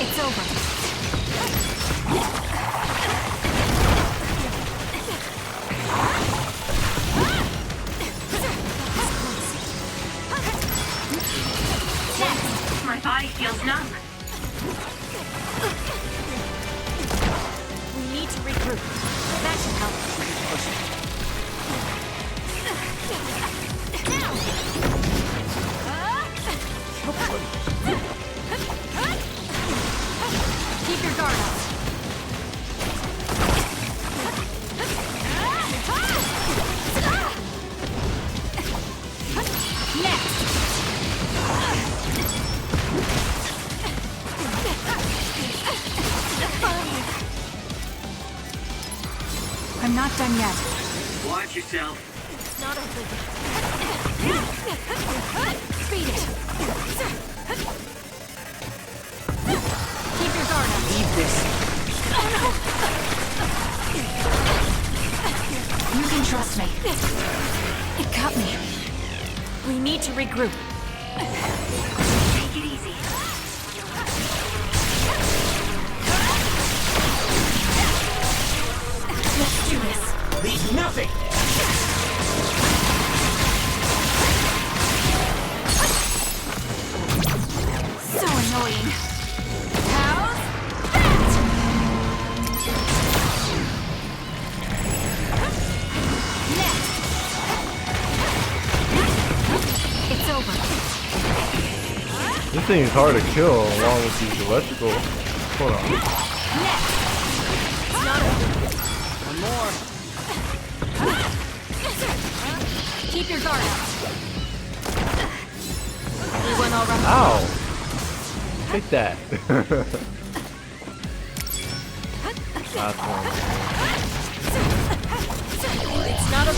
It's over. My body feels numb. We need to regroup. That should help. Keep your guard up. Next. I'm not done yet. Watch yourself. It's not over yet. Speed it. Keep your guard up. Leave this. You can trust me. It got me. We need to regroup. Take it easy. Let's do this. Leave nothing. So annoying. This thing is hard to kill along with these electrical. Hold on. One more. Keep your guard up. We went all right. Ow! Take that. Last one. It's not a...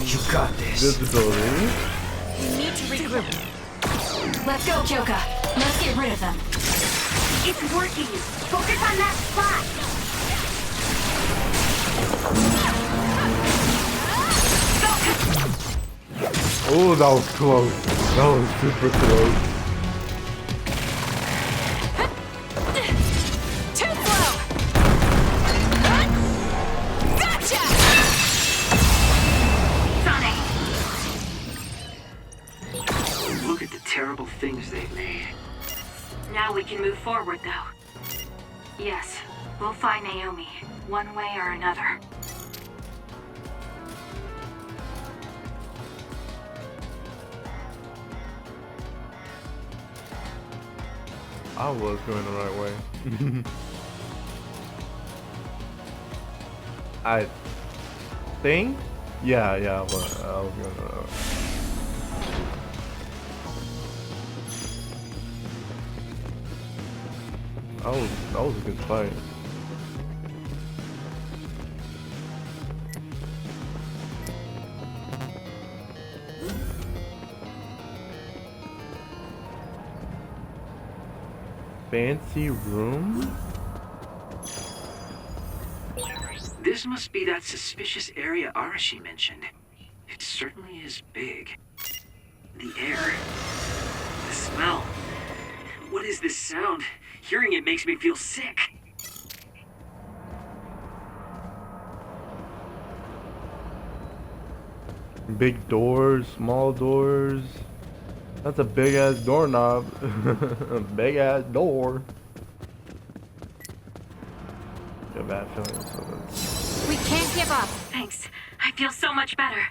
You got this. Visibility. We need to regroup. Let's go, Kyoka. Let's get rid of them. It's working. Focus on that spot. Oh, that was close. That was super close. Too slow. Gotcha. Sonic. Look at the terrible things they've made. Now we can move forward, though. Yes, we'll find Naomi, one way or another. I was going the right way. I think? Yeah, I was going the right way. That was a good fight. Fancy room? This must be that suspicious area Arashi mentioned. It certainly is big. The air. The smell. What is this sound? Hearing it makes me feel sick. Big doors, small doors. That's a big ass doorknob. A big ass door. Got a bad feeling. We can't give up. Thanks. I feel so much better.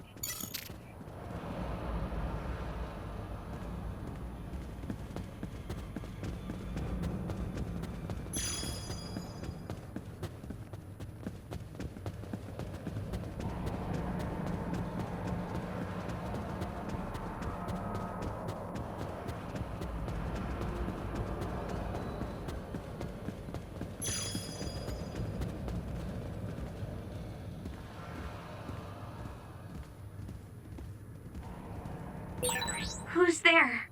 Who's there?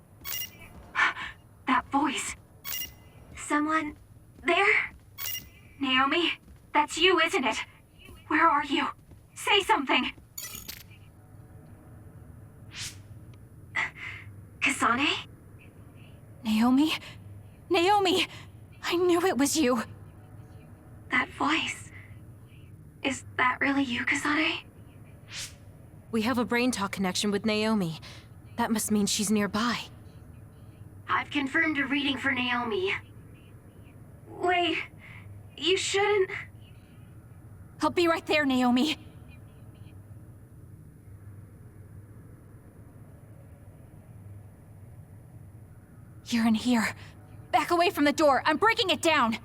That voice. Someone there? Naomi, that's you, isn't it? Where are you? Say something. Kasane? Naomi? Naomi! I knew it was you. That voice. Is that really you, Kasane? We have a brain talk connection with Naomi. That must mean she's nearby. I've confirmed a reading for Naomi. Wait, you shouldn't... I'll be right there, Naomi. You're in here. Back away from the door. I'm breaking it down.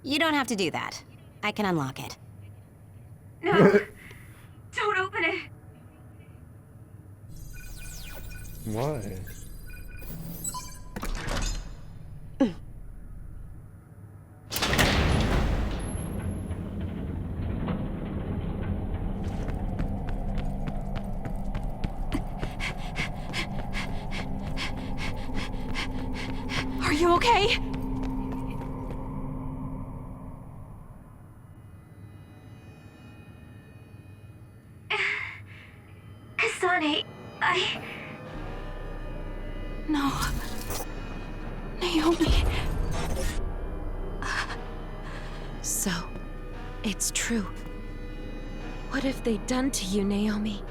You don't have to do that. I can unlock it. No, don't open it. Why? Are you okay? Kasane, No. Naomi. So, it's true. What have they done to you, Naomi?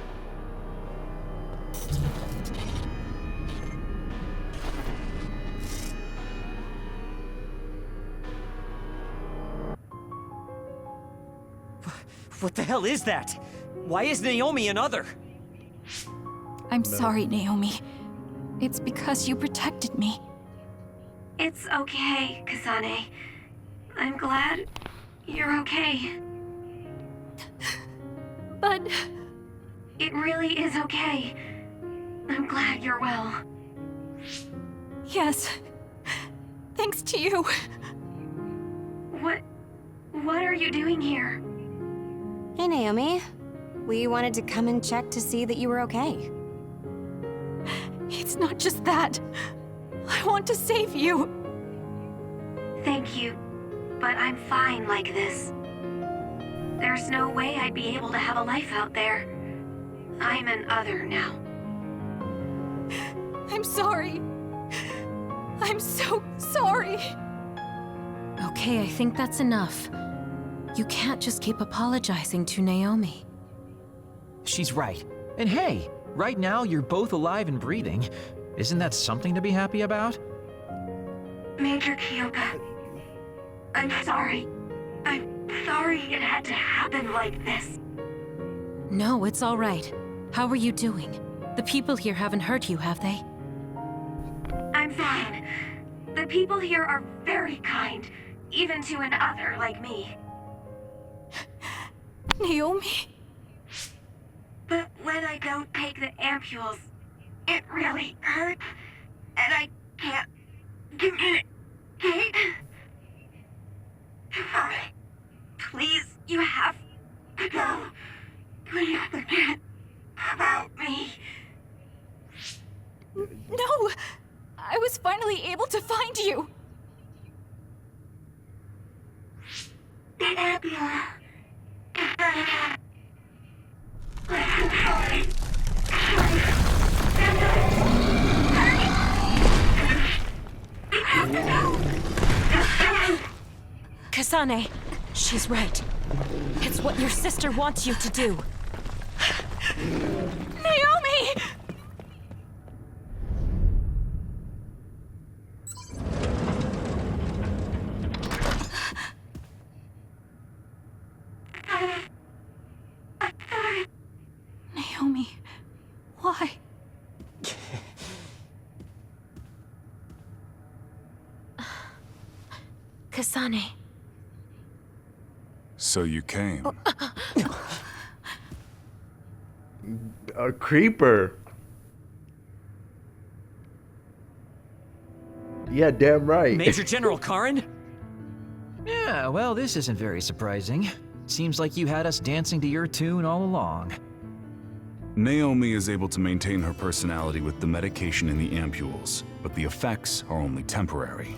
What the hell is that? Why is Naomi another? I'm No. sorry, Naomi. It's because you protected me. It's okay, Kasane. I'm glad you're okay. But... It really is okay. I'm glad you're well. yes. Thanks to you. What are you doing here? Hey, Naomi. We wanted to come and check to see that you were okay. It's not just that. I want to save you. Thank you, but I'm fine like this. There's no way I'd be able to have a life out there. I'm an other now. I'm sorry. I'm so sorry. Okay, I think that's enough. You can't just keep apologizing to Naomi. She's right. And hey, right now you're both alive and breathing. Isn't that something to be happy about? Major Kyoka, I'm sorry. I'm sorry it had to happen like this. No, it's all right. How are you doing? The people here haven't hurt you, have they? I'm fine. The people here are very kind, even to an other like me. Naomi? But when I don't take the ampules, it really hurts, and I can't communicate. Sorry. Please, you have to go. Please forget about me. No! I was finally able to find you! The ambulance. Kasane, she's right. It's what your sister wants you to do. Naomi! Naomi, why? Kasane. So you came. A creeper. Yeah, damn right. Major General Karen? Yeah, well, this isn't very surprising. Seems like you had us dancing to your tune all along. Naomi is able to maintain her personality with the medication in the ampules, but the effects are only temporary.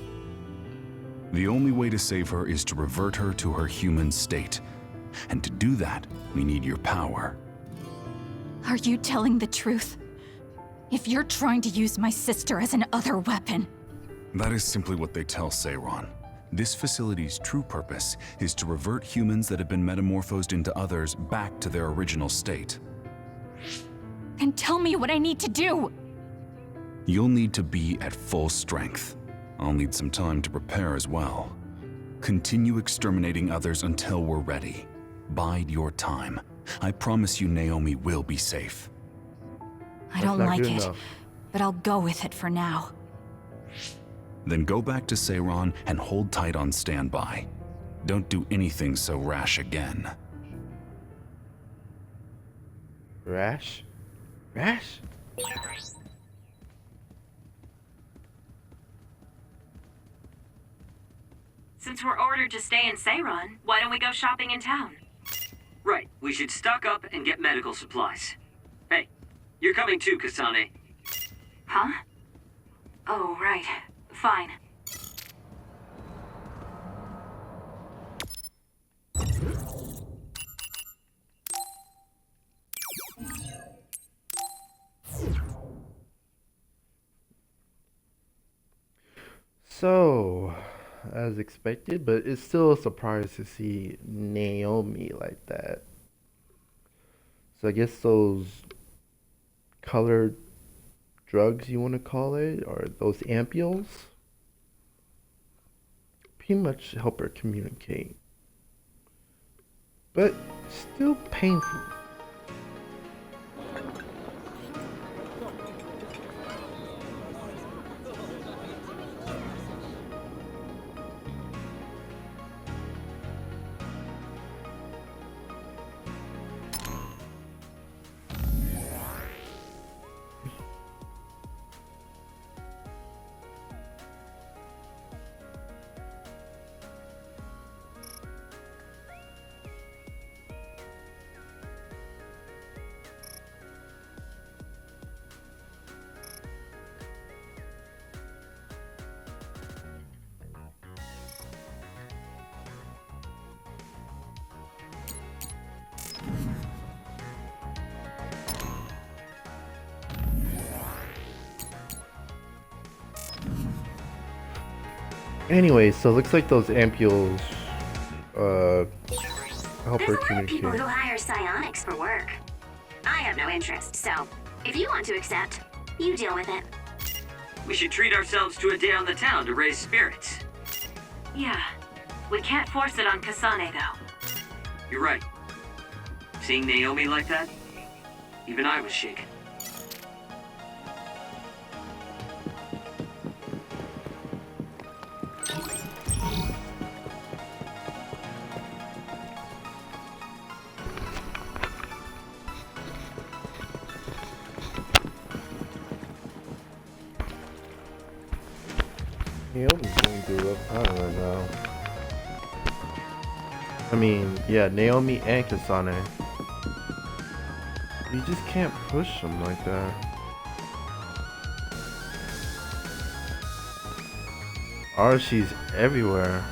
The only way to save her is to revert her to her human state. And to do that, we need your power. Are you telling the truth? If you're trying to use my sister as an other weapon... That is simply what they tell Seiron. This facility's true purpose is to revert humans that have been metamorphosed into others back to their original state. Then tell me what I need to do! You'll need to be at full strength. I'll need some time to prepare as well. Continue exterminating others until we're ready. Bide your time. I promise you Naomi will be safe. I don't not like good it, enough. but I'll go with it for now. Then go back to Seiron and hold tight on standby. Don't do anything so rash again. Rash? Rash? Since we're ordered to stay in Seiron, why don't we go shopping in town? Right, we should stock up and get medical supplies. Hey, you're coming too, Kasane. Huh? Oh, right. Fine. So, as expected, but it's still a surprise to see Naomi like that. So I guess those colored drugs, you want to call it, or those ampules, pretty much help her communicate. But still painful. Anyway, so it looks like those ampules help There's her a lot of people communicate. who hire psionics for work. I have no interest, so if you want to accept, you deal with it. We should treat ourselves to a day on the town to raise spirits. Yeah. We can't force it on Kasane, though. You're right. Seeing Naomi like that, even I was shaken. Naomi's going through a rough time right now. I mean, yeah, Naomi and Kasane. You just can't push them like that. Archie's everywhere.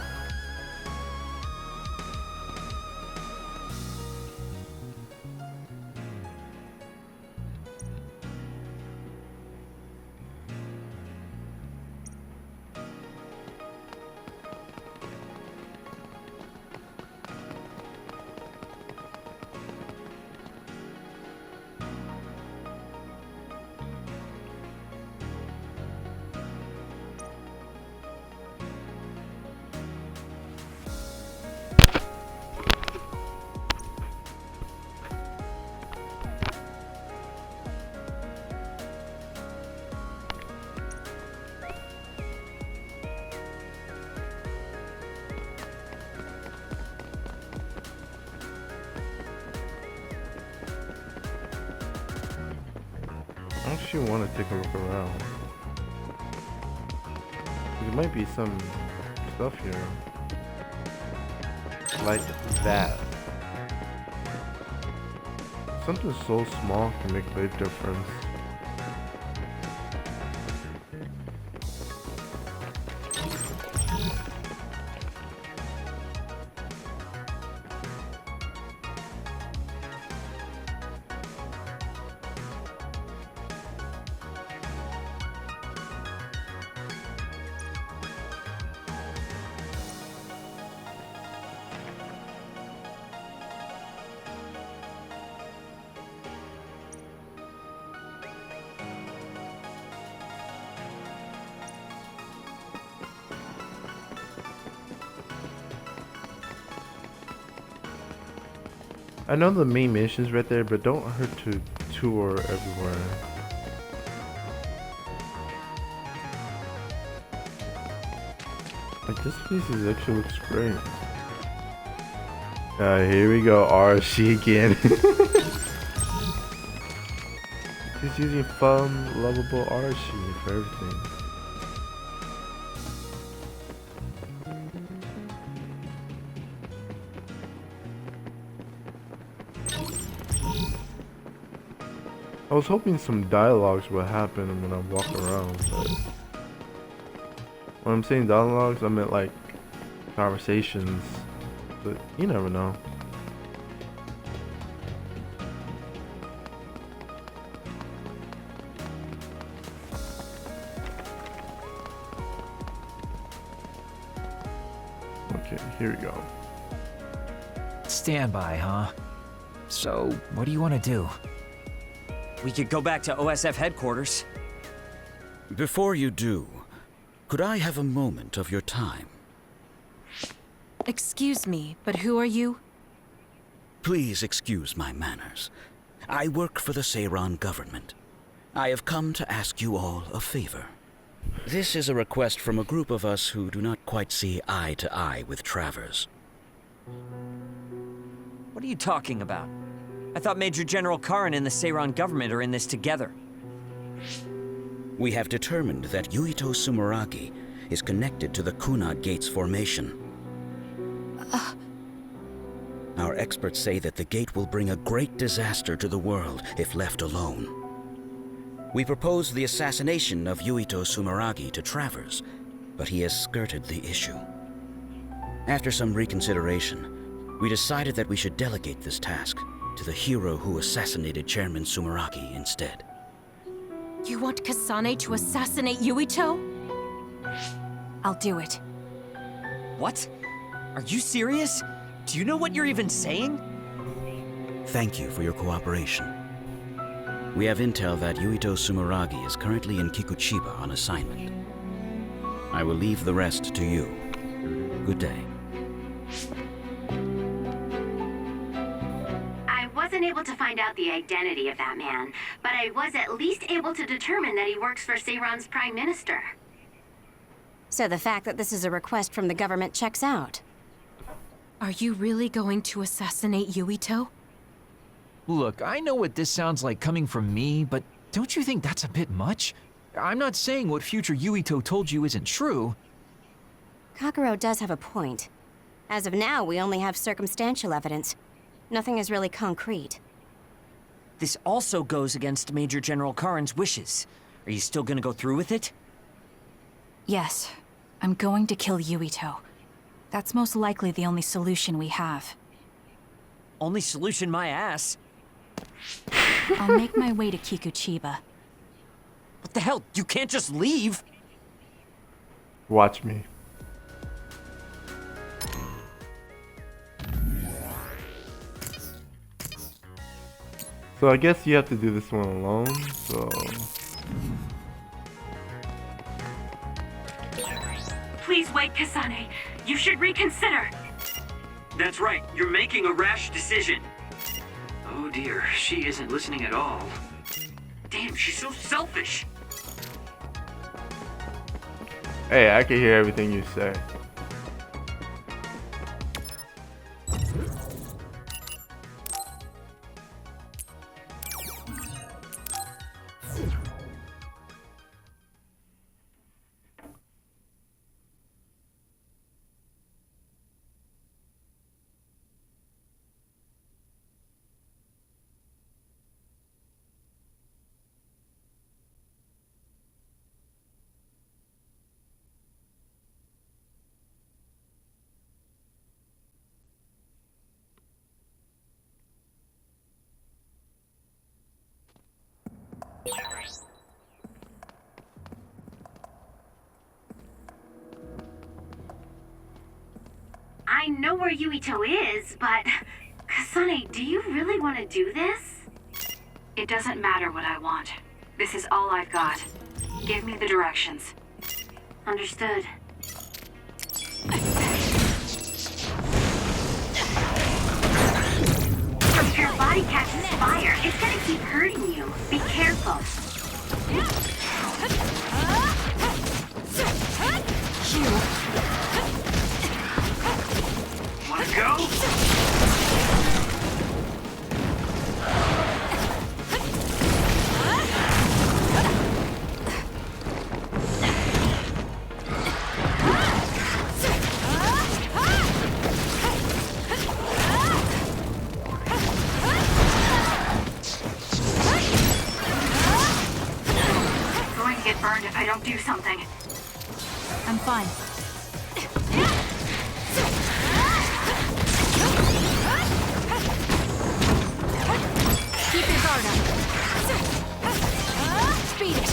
I actually want to take a look around. There might be some stuff here. Like that. Something so small can make a big difference. I know the main mission's right there, but don't hurt to tour everywhere. Like, this place actually looks great. Here we go, RC again. She's using fun, lovable RC for everything. I was hoping some dialogues would happen when I walk around, but when I'm saying dialogues, I meant like conversations, but you never know. Okay, here we go. Standby, huh? So, what do you want to do? We could go back to OSF headquarters. Before you do, could I have a moment of your time? Excuse me, but who are you? Please excuse my manners. I work for the Seiran government. I have come to ask you all a favor. This is a request from a group of us who do not quite see eye to eye with Travers. What are you talking about? I thought Major General Karin and the Seiran government are in this together. We have determined that Yuito Sumeragi is connected to the Kunad Gate's formation. Our experts say that the gate will bring a great disaster to the world if left alone. We proposed the assassination of Yuito Sumeragi to Travers, but he has skirted the issue. After some reconsideration, we decided that we should delegate this task to the hero who assassinated Chairman Sumeragi instead. You want Kasane to assassinate Yuito? I'll do it. What? Are you serious? Do you know what you're even saying? Thank you for your cooperation. We have intel that Yuito Sumeragi is currently in Kikuchiba on assignment. I will leave the rest to you. Good day. I wasn't able to find out the identity of that man, but I was at least able to determine that he works for Seiron's Prime Minister. So the fact that this is a request from the government checks out. Are you really going to assassinate Yuito? Look, I know what this sounds like coming from me, but don't you think that's a bit much? I'm not saying what future Yuito told you isn't true. Kakuro does have a point. As of now, we only have circumstantial evidence. Nothing is really concrete. This also goes against Major General Karin's wishes. Are you still gonna go through with it? Yes, I'm going to kill Yuito. That's most likely the only solution we have. Only solution, my ass. I'll make my way to Kikuchiba. What the hell? You can't just leave! Watch me. So I guess you have to do this one alone, so... Please wait, Kasane. You should reconsider. That's right, you're making a rash decision. Oh dear, she isn't listening at all. Damn, she's so selfish. Hey, I can hear everything you say. I know where Yuito is, but... Kasane, do you really want to do this? It doesn't matter what I want. This is all I've got. Give me the directions. Understood. If your body catches fire, it's gonna keep hurting you. Be careful. Wanna go? Going to get burned if I don't do something. I'm fine. Keep your guard up. Speed it.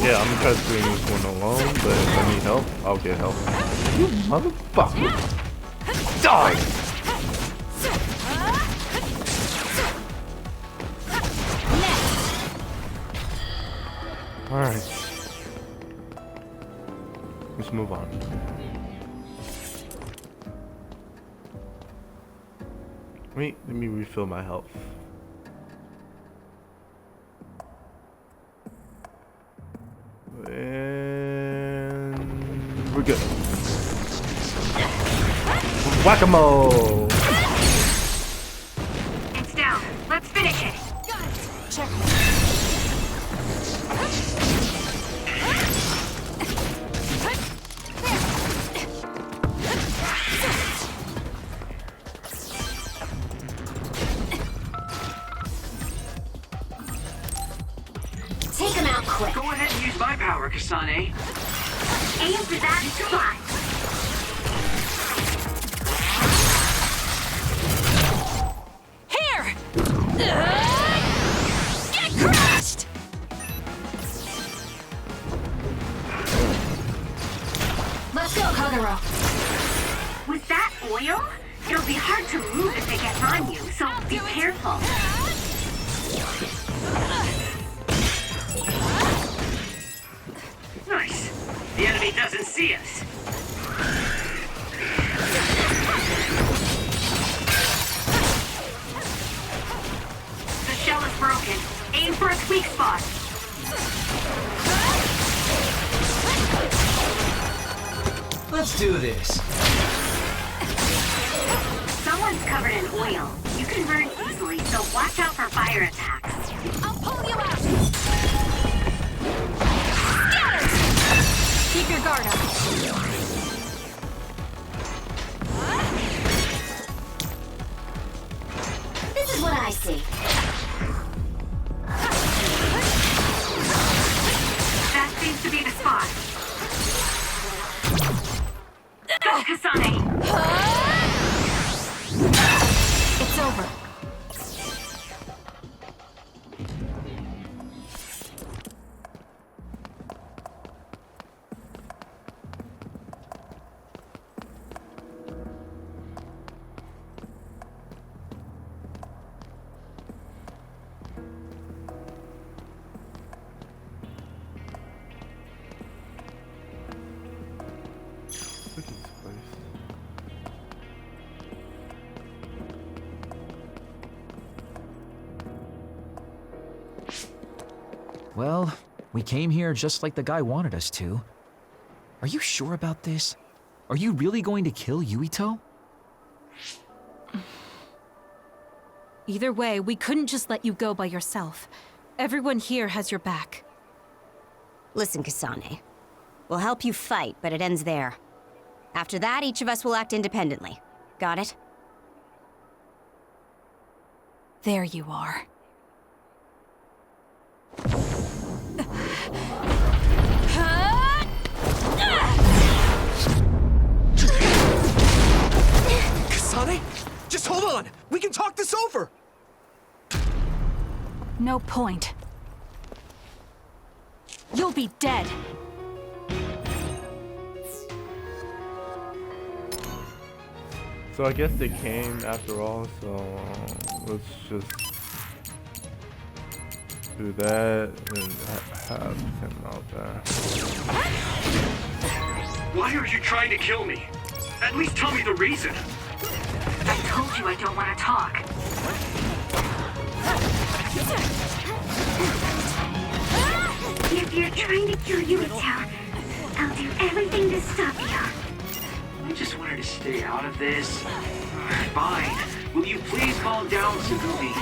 Yeah, I'm gonna try doing this one alone, but if I need help, I'll get help. You motherfucker! Die! Alright. Let's move on. Wait, let me refill my health. And we're good. Whack-a-mole! It's down. Let's finish it. Check. Take him out quick. Go ahead and use my power, Kasane. Aim for that spot. Here! Get crushed! see us. The shell is broken. Aim for its weak spot. Let's do this. Someone's covered in oil. You can burn easily, so watch out for fire attacks. I'll pull you out! Keep your guard up. This is what I see. That seems to be the spot. Go, Kasane! It's over. Look at this place. Well, we came here just like the guy wanted us to. Are you sure about this? Are you really going to kill Yuito? Either way, we couldn't just let you go by yourself. Everyone here has your back. Listen, Kasane. We'll help you fight, but it ends there. After that, each of us will act independently. Got it? There you are. Kasane? Just hold on! We can talk this over! No point. You'll be dead. So I guess they came after all, so let's just do that and have him out there. Why are you trying to kill me? At least tell me the reason. I told you I don't want to talk. If you're trying to kill Yuito, I'll do everything to stop you. I just wanted to stay out of this. Fine. Will you please calm down, Sugumi?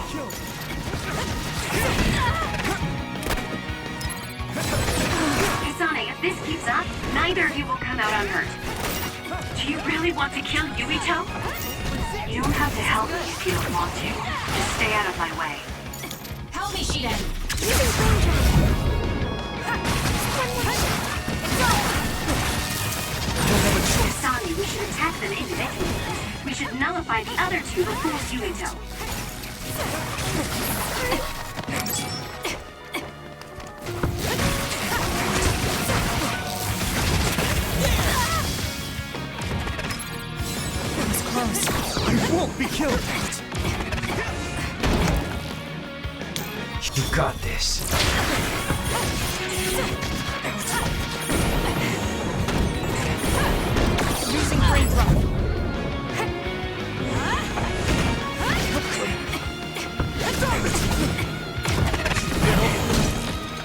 Kasane, if this keeps up, neither of you will come out unhurt. Do you really want to kill Yuito? You don't have to help me if you don't want to. Just stay out of my way. Help me, Shiden! Kasane, we should attack them individually. We should nullify the other two to force Yuito. You won't be killed! You got this. Using flamethrower.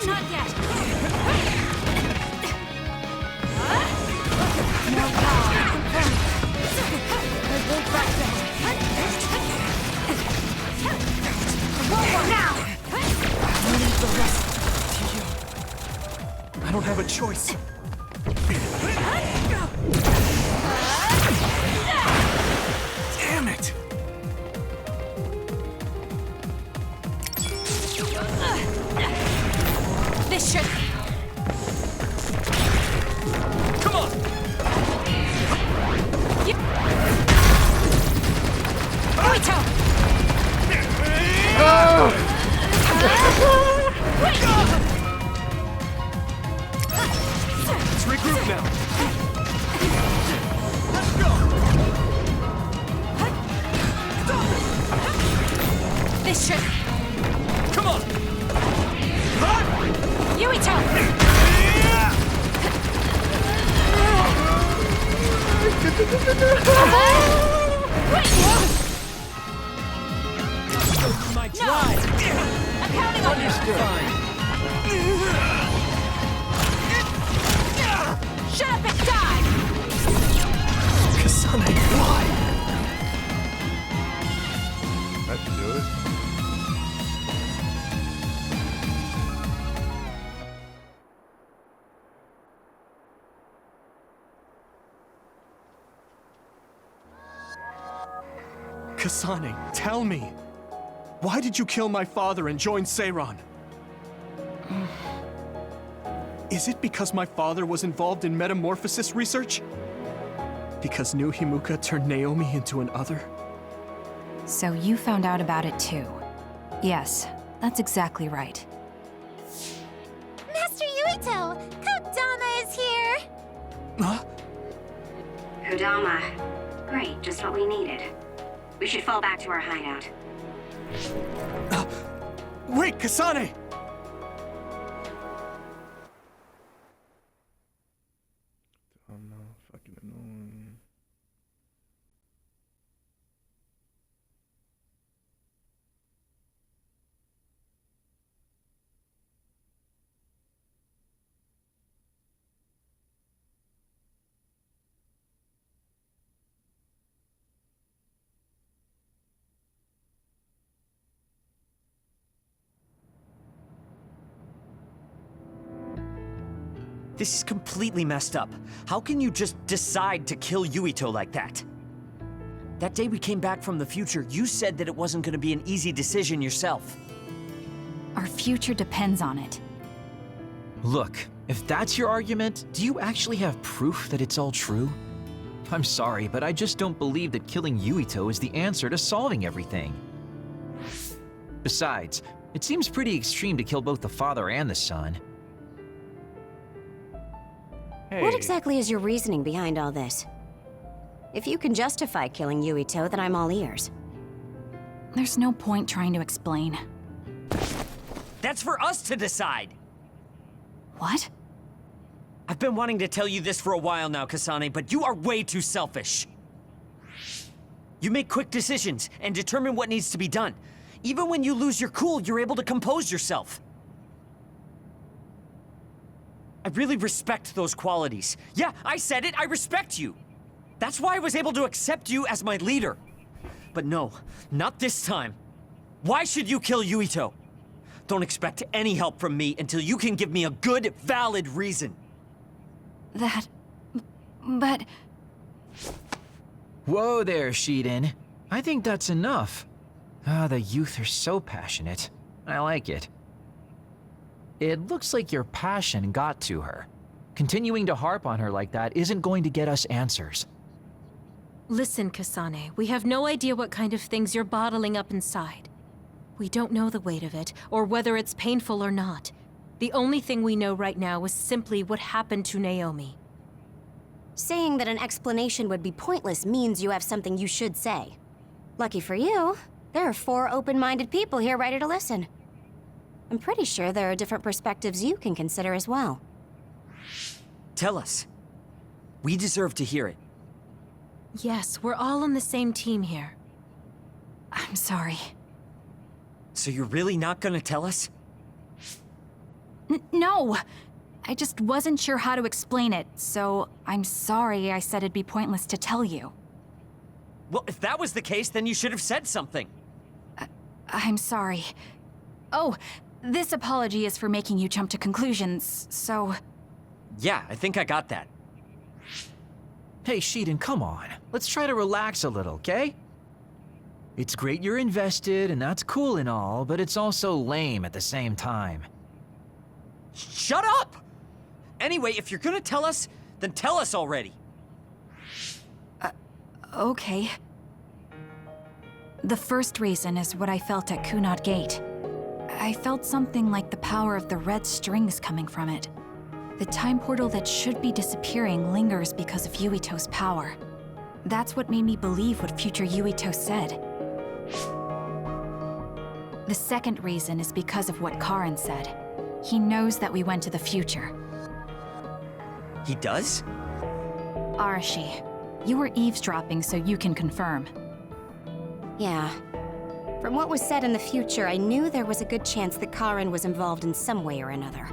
Not yet. More power. I won't back down. Now! Leave the rest to you. I don't have a choice. Damn it! This should... Come on! Yuito! Let's regroup now. Let's go! This should... Come on! Yuito! My drive! I'm counting on you! Shut up and die! Kasane, why? Let's do it. Kasane, tell me. Why did you kill my father and join Seiron? Is it because my father was involved in metamorphosis research? Because new Himuka turned Naomi into an other? So you found out about it too. Yes, that's exactly right. Master Yuito! Kodama is here! Huh? Kodama. Great, just what we needed. We should fall back to our hideout. Wait, Kasane! Oh no, fucking annoying. This is completely messed up. How can you just decide to kill Yuito like that? That day we came back from the future, you said that it wasn't gonna be an easy decision yourself. Our future depends on it. Look, if that's your argument, do you actually have proof that it's all true? I'm sorry, but I just don't believe that killing Yuito is the answer to solving everything. Besides, it seems pretty extreme to kill both the father and the son. Hey. What exactly is your reasoning behind all this? If you can justify killing Yuito, then I'm all ears. There's no point trying to explain. That's for us to decide! What? I've been wanting to tell you this for a while now, Kasane, but you are way too selfish. You make quick decisions and determine what needs to be done. Even when you lose your cool, you're able to compose yourself. I really respect those qualities. Yeah, I said it, I respect you. That's why I was able to accept you as my leader. But no, not this time. Why should you kill Yuito? Don't expect any help from me until you can give me a good, valid reason. But... Whoa there, Shiden. I think that's enough. The youth are so passionate. I like it. It looks like your passion got to her. Continuing to harp on her like that isn't going to get us answers. Listen, Kasane, we have no idea what kind of things you're bottling up inside. We don't know the weight of it, or whether it's painful or not. The only thing we know right now is simply what happened to Naomi. Saying that an explanation would be pointless means you have something you should say. Lucky for you, there are 4 open-minded people here ready to listen. I'm pretty sure there are different perspectives you can consider as well. Tell us. We deserve to hear it. Yes, we're all on the same team here. I'm sorry. So you're really not gonna tell us? No! I just wasn't sure how to explain it, so I'm sorry I said it'd be pointless to tell you. Well, if that was the case, then you should have said something. I'm sorry. Oh, this apology is for making you jump to conclusions, so... Yeah, I think I got that. Hey, Shiden, come on. Let's try to relax a little, okay? It's great you're invested, and that's cool and all, but it's also lame at the same time. Shut up! Anyway, if you're gonna tell us, then tell us already. Okay. The first reason is what I felt at Kunad Gate. I felt something like the power of the red strings coming from it. The time portal that should be disappearing lingers because of Yuito's power. That's what made me believe what future Yuito said. The second reason is because of what Karin said. He knows that we went to the future. He does? Arashi. You were eavesdropping so you can confirm. Yeah. From what was said in the future, I knew there was a good chance that Karen was involved in some way or another.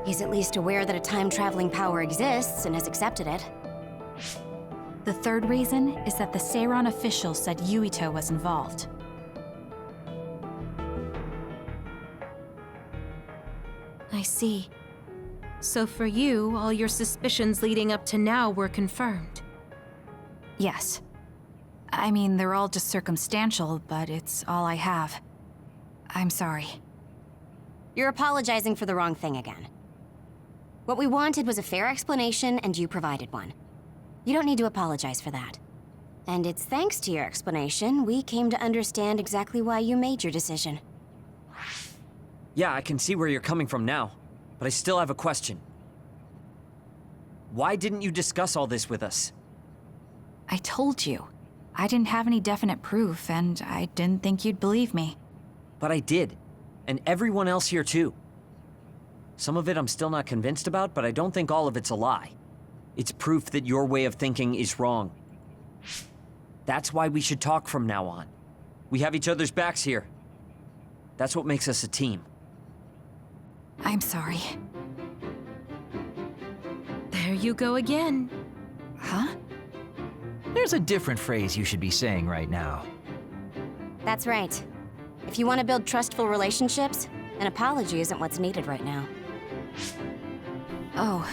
He's at least aware that a time-traveling power exists and has accepted it. The third reason is that the Seiran official said Yuito was involved. I see. So for you, all your suspicions leading up to now were confirmed. Yes. I mean, they're all just circumstantial, but it's all I have. I'm sorry. You're apologizing for the wrong thing again. What we wanted was a fair explanation, and you provided one. You don't need to apologize for that. And it's thanks to your explanation, we came to understand exactly why you made your decision. Yeah, I can see where you're coming from now, but I still have a question. Why didn't you discuss all this with us? I told you. I didn't have any definite proof, and I didn't think you'd believe me. But I did. And everyone else here too. Some of it I'm still not convinced about, but I don't think all of it's a lie. It's proof that your way of thinking is wrong. That's why we should talk from now on. We have each other's backs here. That's what makes us a team. I'm sorry. There you go again. Huh? There's a different phrase you should be saying right now. That's right. If you want to build trustful relationships, an apology isn't what's needed right now. Oh.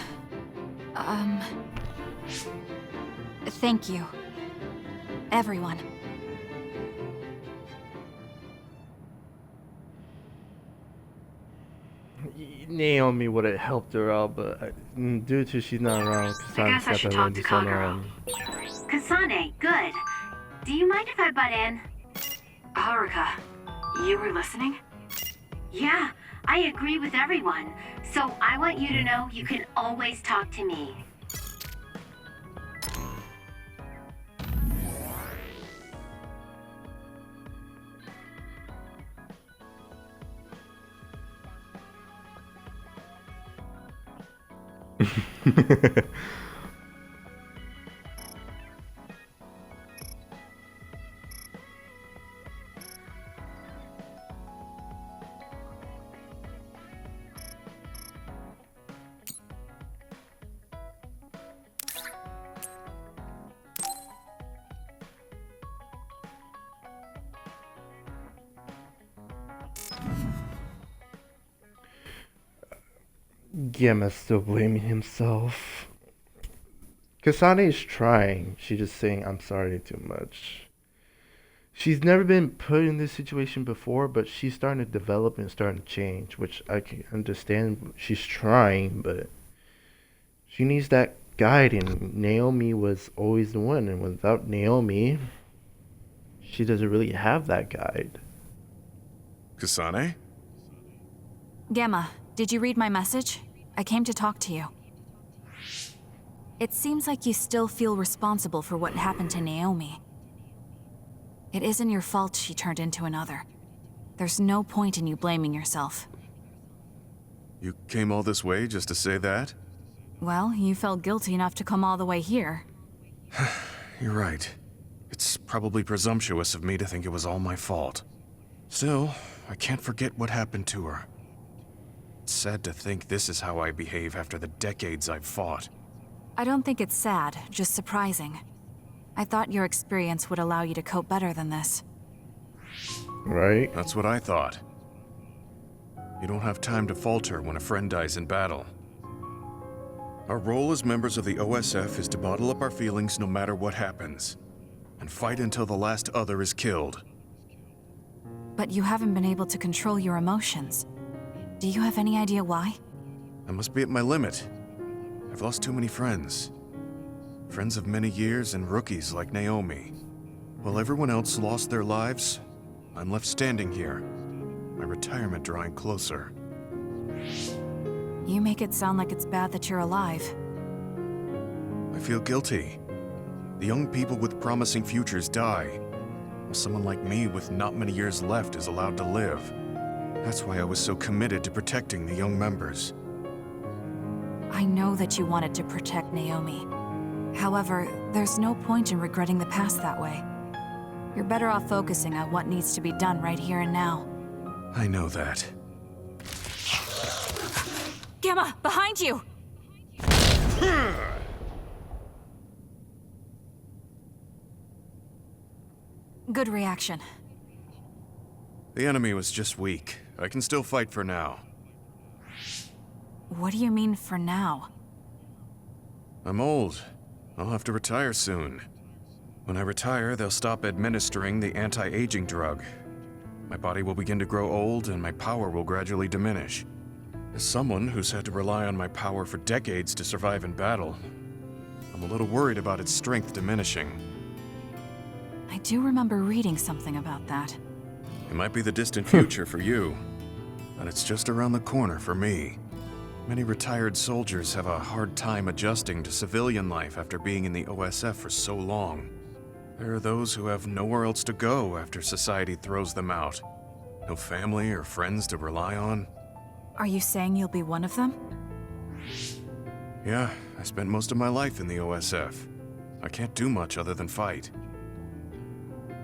Thank you. Everyone. Naomi would have helped her out, but due to she's not around, I guess I should talk to Kagero. Kasane, good. Do you mind if I butt in? Haruka, you were listening? Yeah, I agree with everyone. So I want you to know you can always talk to me. Gemma's still blaming himself. Kasane is trying. She's just saying, I'm sorry too much. She's never been put in this situation before, but she's starting to develop and starting to change, which I can understand. She's trying, but she needs that guide, and Naomi was always the one, and without Naomi, she doesn't really have that guide. Kasane? Gemma, did you read my message? I came to talk to you. It seems like you still feel responsible for what happened to Naomi. It isn't your fault she turned into another. There's no point in you blaming yourself. You came all this way just to say that? Well, you felt guilty enough to come all the way here. You're right. It's probably presumptuous of me to think it was all my fault. Still, I can't forget what happened to her. It's sad to think this is how I behave after the decades I've fought. I don't think it's sad, just surprising. I thought your experience would allow you to cope better than this. Right? That's what I thought. You don't have time to falter when a friend dies in battle. Our role as members of the OSF is to bottle up our feelings no matter what happens, and fight until the last other is killed. But you haven't been able to control your emotions. Do you have any idea why? I must be at my limit. I've lost too many friends. Friends of many years and rookies like Naomi. While everyone else lost their lives, I'm left standing here, my retirement drawing closer. You make it sound like it's bad that you're alive. I feel guilty. The young people with promising futures die, while someone like me with not many years left is allowed to live. That's why I was so committed to protecting the young members. I know that you wanted to protect Naomi. However, there's no point in regretting the past that way. You're better off focusing on what needs to be done right here and now. I know that. Gamma, behind you! Good reaction. The enemy was just weak. I can still fight for now. What do you mean for now? I'm old. I'll have to retire soon. When I retire, they'll stop administering the anti-aging drug. My body will begin to grow old and my power will gradually diminish. As someone who's had to rely on my power for decades to survive in battle, I'm a little worried about its strength diminishing. I do remember reading something about that. It might be the distant future for you, but it's just around the corner for me. Many retired soldiers have a hard time adjusting to civilian life after being in the OSF for so long. There are those who have nowhere else to go after society throws them out. No family or friends to rely on. Are you saying you'll be one of them? Yeah, I spent most of my life in the OSF. I can't do much other than fight.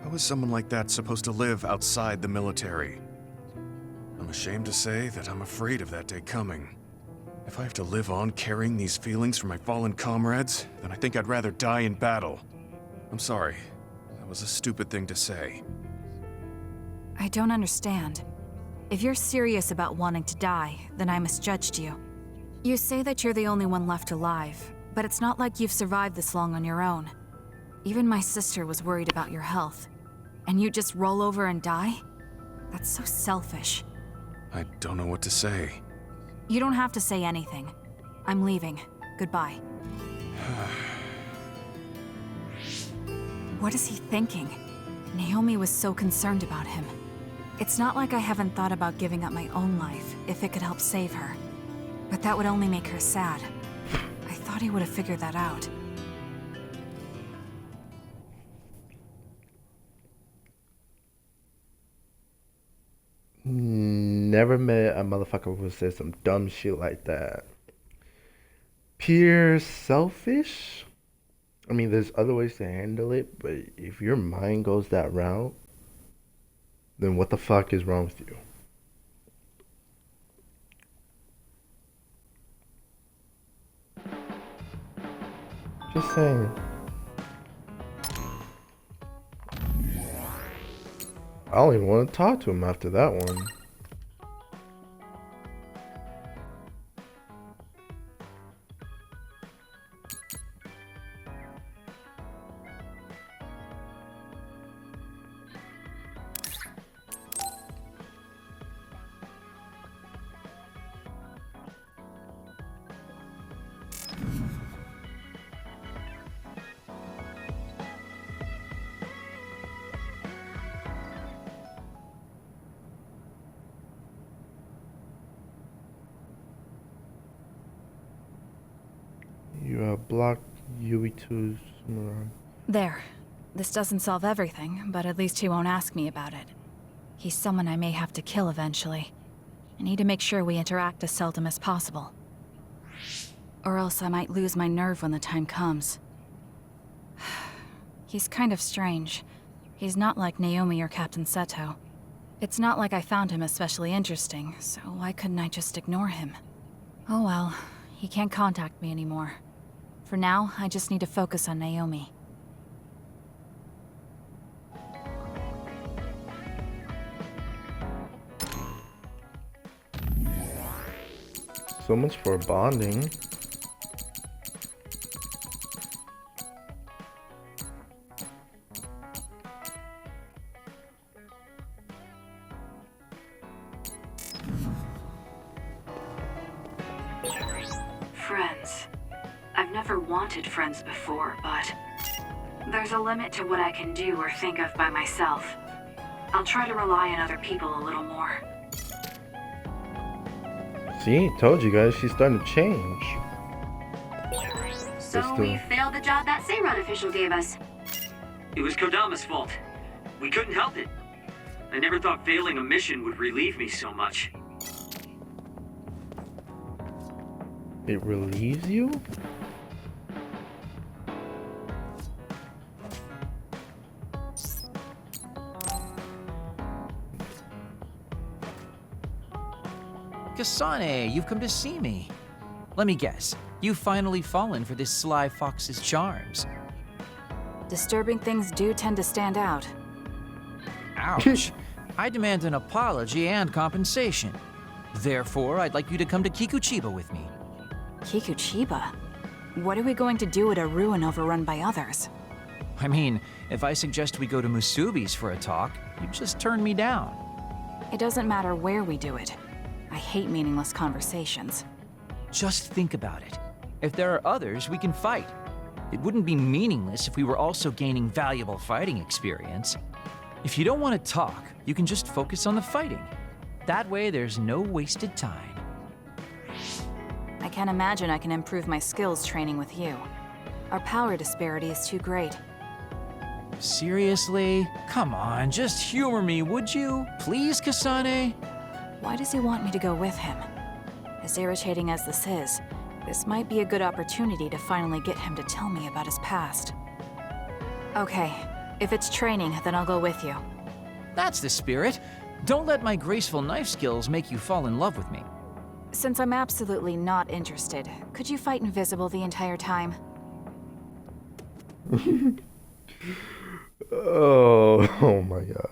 How is someone like that supposed to live outside the military? I'm ashamed to say that I'm afraid of that day coming. If I have to live on carrying these feelings for my fallen comrades, then I think I'd rather die in battle. I'm sorry. That was a stupid thing to say. I don't understand. If you're serious about wanting to die, then I misjudged you. You say that you're the only one left alive, but it's not like you've survived this long on your own. Even my sister was worried about your health. And you just roll over and die? That's so selfish. I don't know what to say. You don't have to say anything. I'm leaving. Goodbye. What is he thinking? Naomi was so concerned about him. It's not like I haven't thought about giving up my own life if it could help save her. But that would only make her sad. I thought he would have figured that out. Never met a motherfucker who said some dumb shit like that. Pure selfish? I mean, there's other ways to handle it, but if your mind goes that route, then what the fuck is wrong with you? Just saying. I don't even want to talk to him after that one. You blocked Yuito's Sumeragi. There. This doesn't solve everything, but at least he won't ask me about it. He's someone I may have to kill eventually. I need to make sure we interact as seldom as possible. Or else I might lose my nerve when the time comes. He's kind of strange. He's not like Naomi or Captain Seto. It's not like I found him especially interesting, so why couldn't I just ignore him? Oh well, he can't contact me anymore. For now, I just need to focus on Naomi. So much for bonding. Friends. I've never wanted friends before, but there's a limit to what I can do or think of by myself. I'll try to rely on other people a little more. See, told you guys, she's starting to change. So we failed the job that Seiran official gave us. It was Kodama's fault. We couldn't help it. I never thought failing a mission would relieve me so much. It relieves you? Kasane, you've come to see me. Let me guess, you've finally fallen for this sly fox's charms. Disturbing things do tend to stand out. Ouch. I demand an apology and compensation. Therefore, I'd like you to come to Kikuchiba with me. Kikuchiba? What are we going to do at a ruin overrun by others? I mean, if I suggest we go to Musubi's for a talk, you just turn me down. It doesn't matter where we do it. I hate meaningless conversations. Just think about it. If there are others, we can fight. It wouldn't be meaningless if we were also gaining valuable fighting experience. If you don't want to talk, you can just focus on the fighting. That way, there's no wasted time. I can't imagine I can improve my skills training with you. Our power disparity is too great. Seriously? Come on, just humor me, would you? Please, Kasane? Why does he want me to go with him? As irritating as this might be a good opportunity to finally get him to tell me about his past. Okay, if it's training, then I'll go with you. That's the spirit. Don't let my graceful knife skills make you fall in love with me. Since I'm absolutely not interested, could you fight invisible the entire time? Oh my god.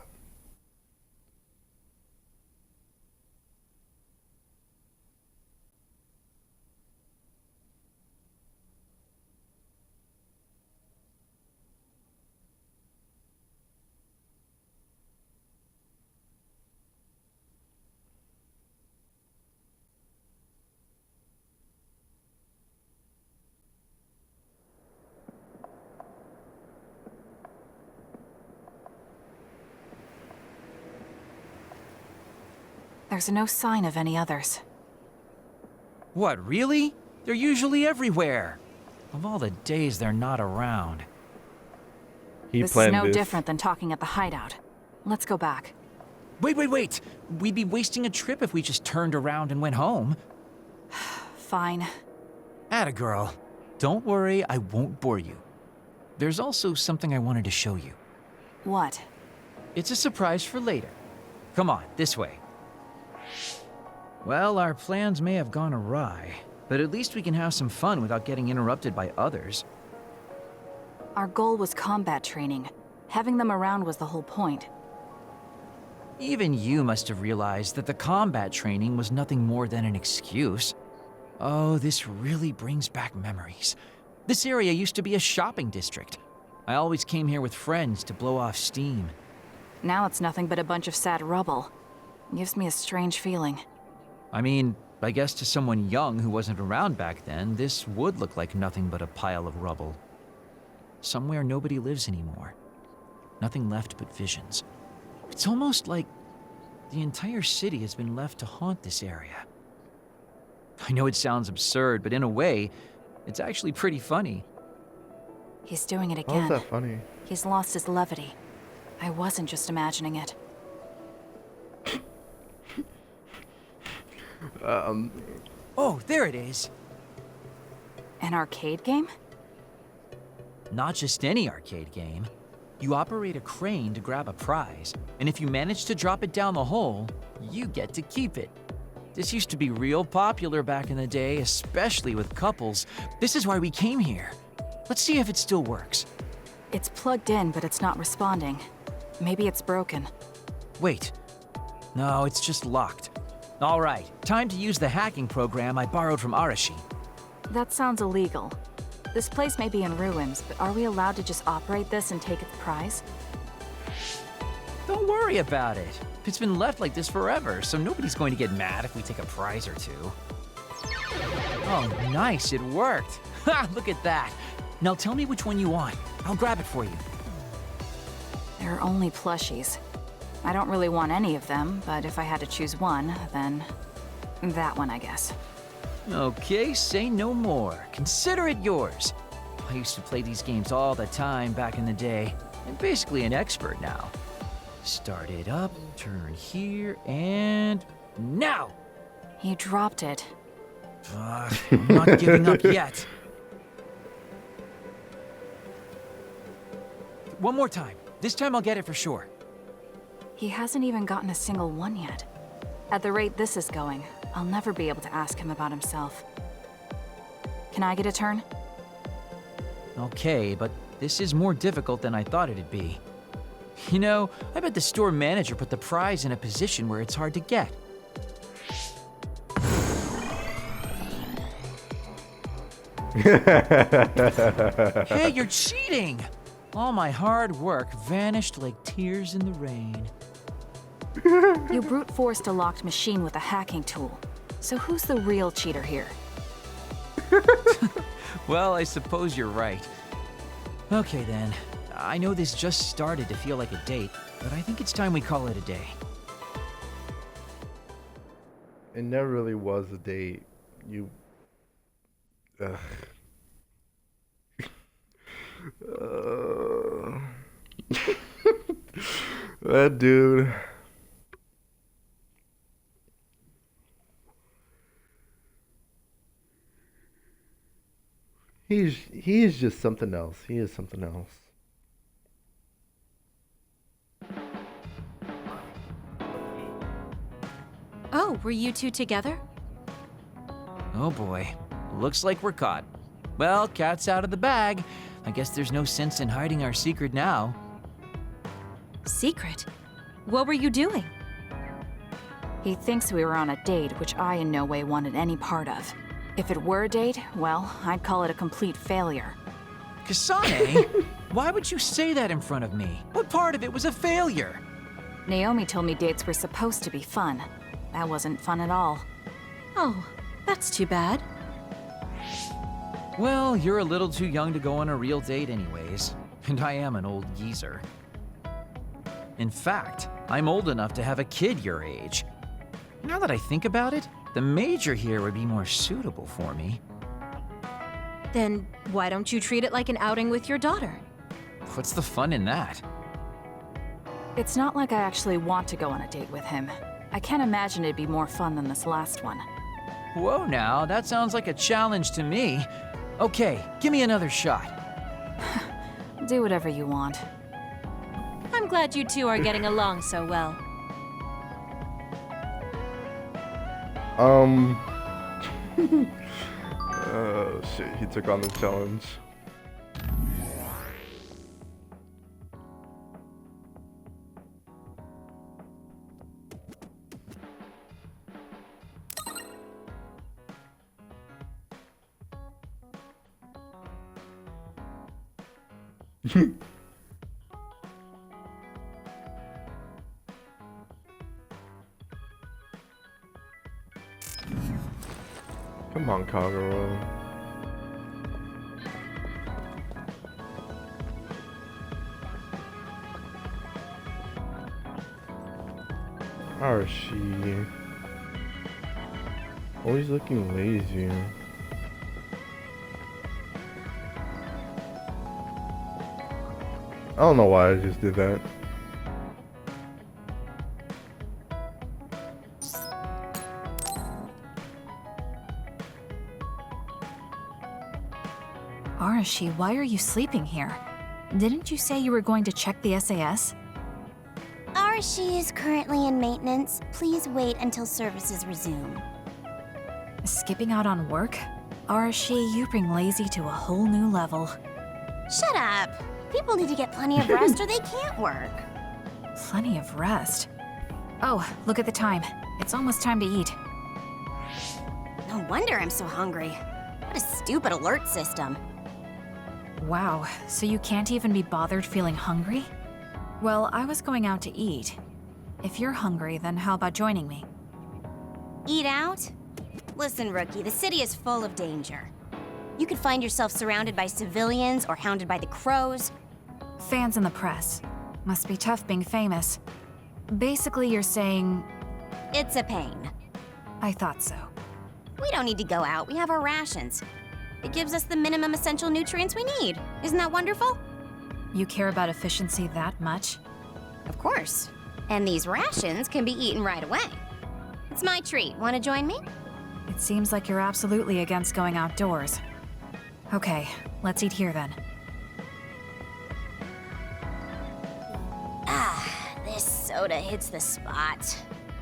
There's no sign of any others. What, really? They're usually everywhere. Of all the days they're not around. This is no different than talking at the hideout. Let's go back. Wait. We'd be wasting a trip if we just turned around and went home. Fine. Atta girl. Don't worry, I won't bore you. There's also something I wanted to show you. What? It's a surprise for later. Come on, this way. Well, our plans may have gone awry, but at least we can have some fun without getting interrupted by others. Our goal was combat training. Having them around was the whole point. Even you must have realized that the combat training was nothing more than an excuse. Oh, this really brings back memories. This area used to be a shopping district. I always came here with friends to blow off steam. Now it's nothing but a bunch of sad rubble. Gives me a strange feeling. I mean, I guess to someone young who wasn't around back then, this would look like nothing but a pile of rubble. Somewhere nobody lives anymore. Nothing left but visions. It's almost like the entire city has been left to haunt this area. I know it sounds absurd, but in a way, it's actually pretty funny. He's doing it again. How's that funny? He's lost his levity. I wasn't just imagining it. Oh, there it is. An arcade game? Not just any arcade game. You operate a crane to grab a prize, and if you manage to drop it down the hole, you get to keep it. This used to be real popular back in the day, especially with couples. This is why we came here. Let's see if it still works. It's plugged in, but it's not responding. Maybe it's broken. Wait. No, it's just locked. All right, time to use the hacking program I borrowed from Arashi. That sounds illegal. This place may be in ruins, but are we allowed to just operate this and take its prize? Don't worry about it. It's been left like this forever, so nobody's going to get mad if we take a prize or two. Oh, nice, it worked. Ha, look at that. Now tell me which one you want. I'll grab it for you. There are only plushies. I don't really want any of them, but if I had to choose one, then that one, I guess. Okay, say no more. Consider it yours. I used to play these games all the time back in the day. I'm basically an expert now. Start it up, turn here, and now! He dropped it. I'm not giving up yet. One more time. This time I'll get it for sure. He hasn't even gotten a single one yet. At the rate this is going, I'll never be able to ask him about himself. Can I get a turn? Okay, but this is more difficult than I thought it'd be. You know, I bet the store manager put the prize in a position where it's hard to get. Hey, you're cheating! All my hard work vanished like tears in the rain. You brute forced a locked machine with a hacking tool. So who's the real cheater here? Well, I suppose you're right. Okay then. I know this just started to feel like a date, but I think it's time we call it a day. It never really was a date. You. Ugh. That dude. He is just something else. He is something else. Oh, were you two together? Oh boy. Looks like we're caught. Well, cat's out of the bag. I guess there's no sense in hiding our secret now. Secret? What were you doing? He thinks we were on a date, which I in no way wanted any part of. If it were a date, well, I'd call it a complete failure. Kasane? Why would you say that in front of me? What part of it was a failure? Naomi told me dates were supposed to be fun. That wasn't fun at all. Oh, that's too bad. Well, you're a little too young to go on a real date anyways, and I am an old geezer. In fact, I'm old enough to have a kid your age. Now that I think about it, the major here would be more suitable for me. Then why don't you treat it like an outing with your daughter? What's the fun in that? It's not like I actually want to go on a date with him. I can't imagine it'd be more fun than this last one. Whoa now, that sounds like a challenge to me. Okay, give me another shot. Do whatever you want. I'm glad you two are getting along so well. Oh shit, he took on the challenge. Come on, Kagura. Arashi. Always looking lazy. I don't know why I just did that. Arashi, why are you sleeping here? Didn't you say you were going to check the SAS? Arashi is currently in maintenance. Please wait until services resume. Skipping out on work? Arashi, you bring lazy to a whole new level. Shut up! People need to get plenty of rest or they can't work. Plenty of rest. Oh, look at the time. It's almost time to eat. No wonder I'm so hungry. What a stupid alert system. Wow, so you can't even be bothered feeling hungry? Well, I was going out to eat. If you're hungry, then how about joining me? Eat out? Listen, Rookie, the city is full of danger. You could find yourself surrounded by civilians or hounded by the crows. Fans in the press. Must be tough being famous. Basically, you're saying... It's a pain. I thought so. We don't need to go out. We have our rations. It gives us the minimum essential nutrients we need. Isn't that wonderful? You care about efficiency that much? Of course. And these rations can be eaten right away. It's my treat. Want to join me? It seems like you're absolutely against going outdoors. Okay, let's eat here then. Ah, this soda hits the spot.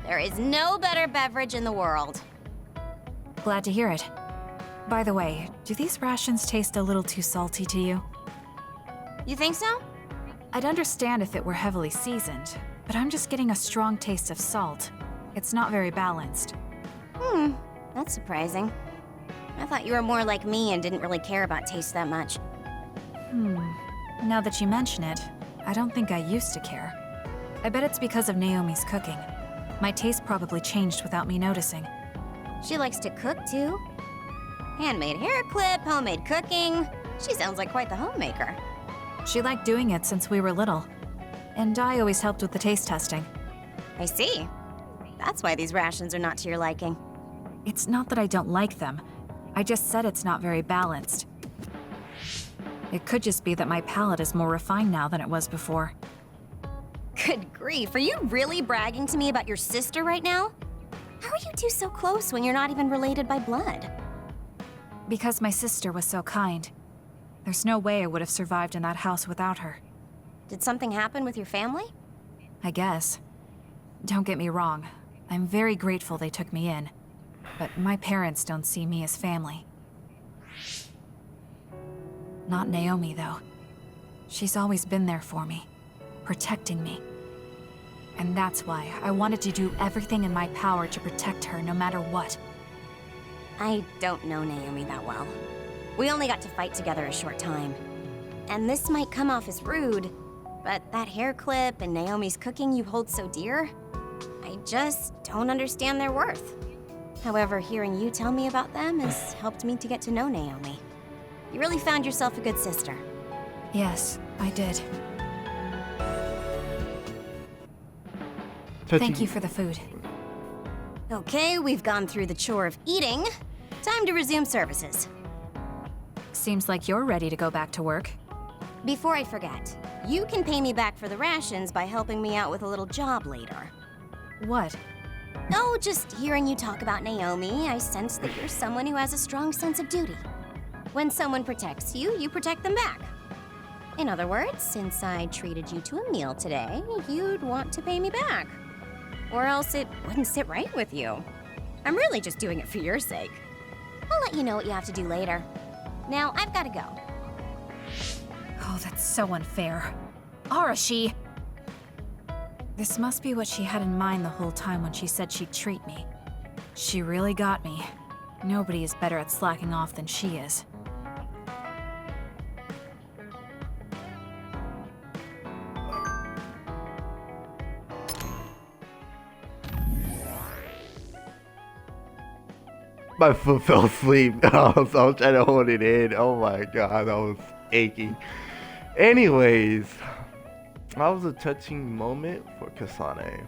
There is no better beverage in the world. Glad to hear it. By the way, do these rations taste a little too salty to you? You think so? I'd understand if it were heavily seasoned, but I'm just getting a strong taste of salt. It's not very balanced. That's surprising. I thought you were more like me and didn't really care about taste that much. Now that you mention it, I don't think I used to care. I bet it's because of Naomi's cooking. My taste probably changed without me noticing. She likes to cook, too. Handmade hair clip, homemade cooking. She sounds like quite the homemaker. She liked doing it since we were little. And I always helped with the taste testing. I see. That's why these rations are not to your liking. It's not that I don't like them. I just said it's not very balanced. It could just be that my palate is more refined now than it was before. Good grief, are you really bragging to me about your sister right now? How are you two so close when you're not even related by blood? Because my sister was so kind. There's no way I would have survived in that house without her. Did something happen with your family? I guess. Don't get me wrong. I'm very grateful they took me in. But my parents don't see me as family. Not Naomi, though. She's always been there for me, protecting me. And that's why I wanted to do everything in my power to protect her no matter what. I don't know Naomi that well. We only got to fight together a short time. And this might come off as rude, but that hair clip and Naomi's cooking you hold so dear, I just don't understand their worth. However, hearing you tell me about them has helped me to get to know Naomi. You really found yourself a good sister. Yes, I did. Thank you for the food. Okay, we've gone through the chore of eating. Time to resume services. Seems like you're ready to go back to work. Before I forget, you can pay me back for the rations by helping me out with a little job later. What? Oh, just hearing you talk about Naomi, I sense that you're someone who has a strong sense of duty. When someone protects you, you protect them back. In other words, since I treated you to a meal today, you'd want to pay me back. Or else it wouldn't sit right with you. I'm really just doing it for your sake. I'll let you know what you have to do later. Now, I've got to go. Oh, that's so unfair. Arashi! This must be what she had in mind the whole time when she said she'd treat me. She really got me. Nobody is better at slacking off than she is. My foot fell asleep. I was trying to hold it in. Oh my god, that was aching. Anyways, that was a touching moment for Kasane.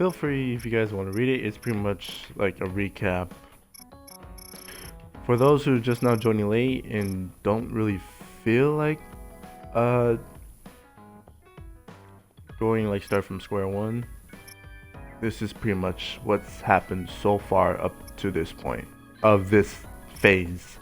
feel free if you guys want to read it. It's pretty much like a recap. For those who are just now joining late and don't really feel like going like start from square one, this is pretty much what's happened so far up to this point of this phase.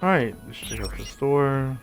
Alright, let's check out the store.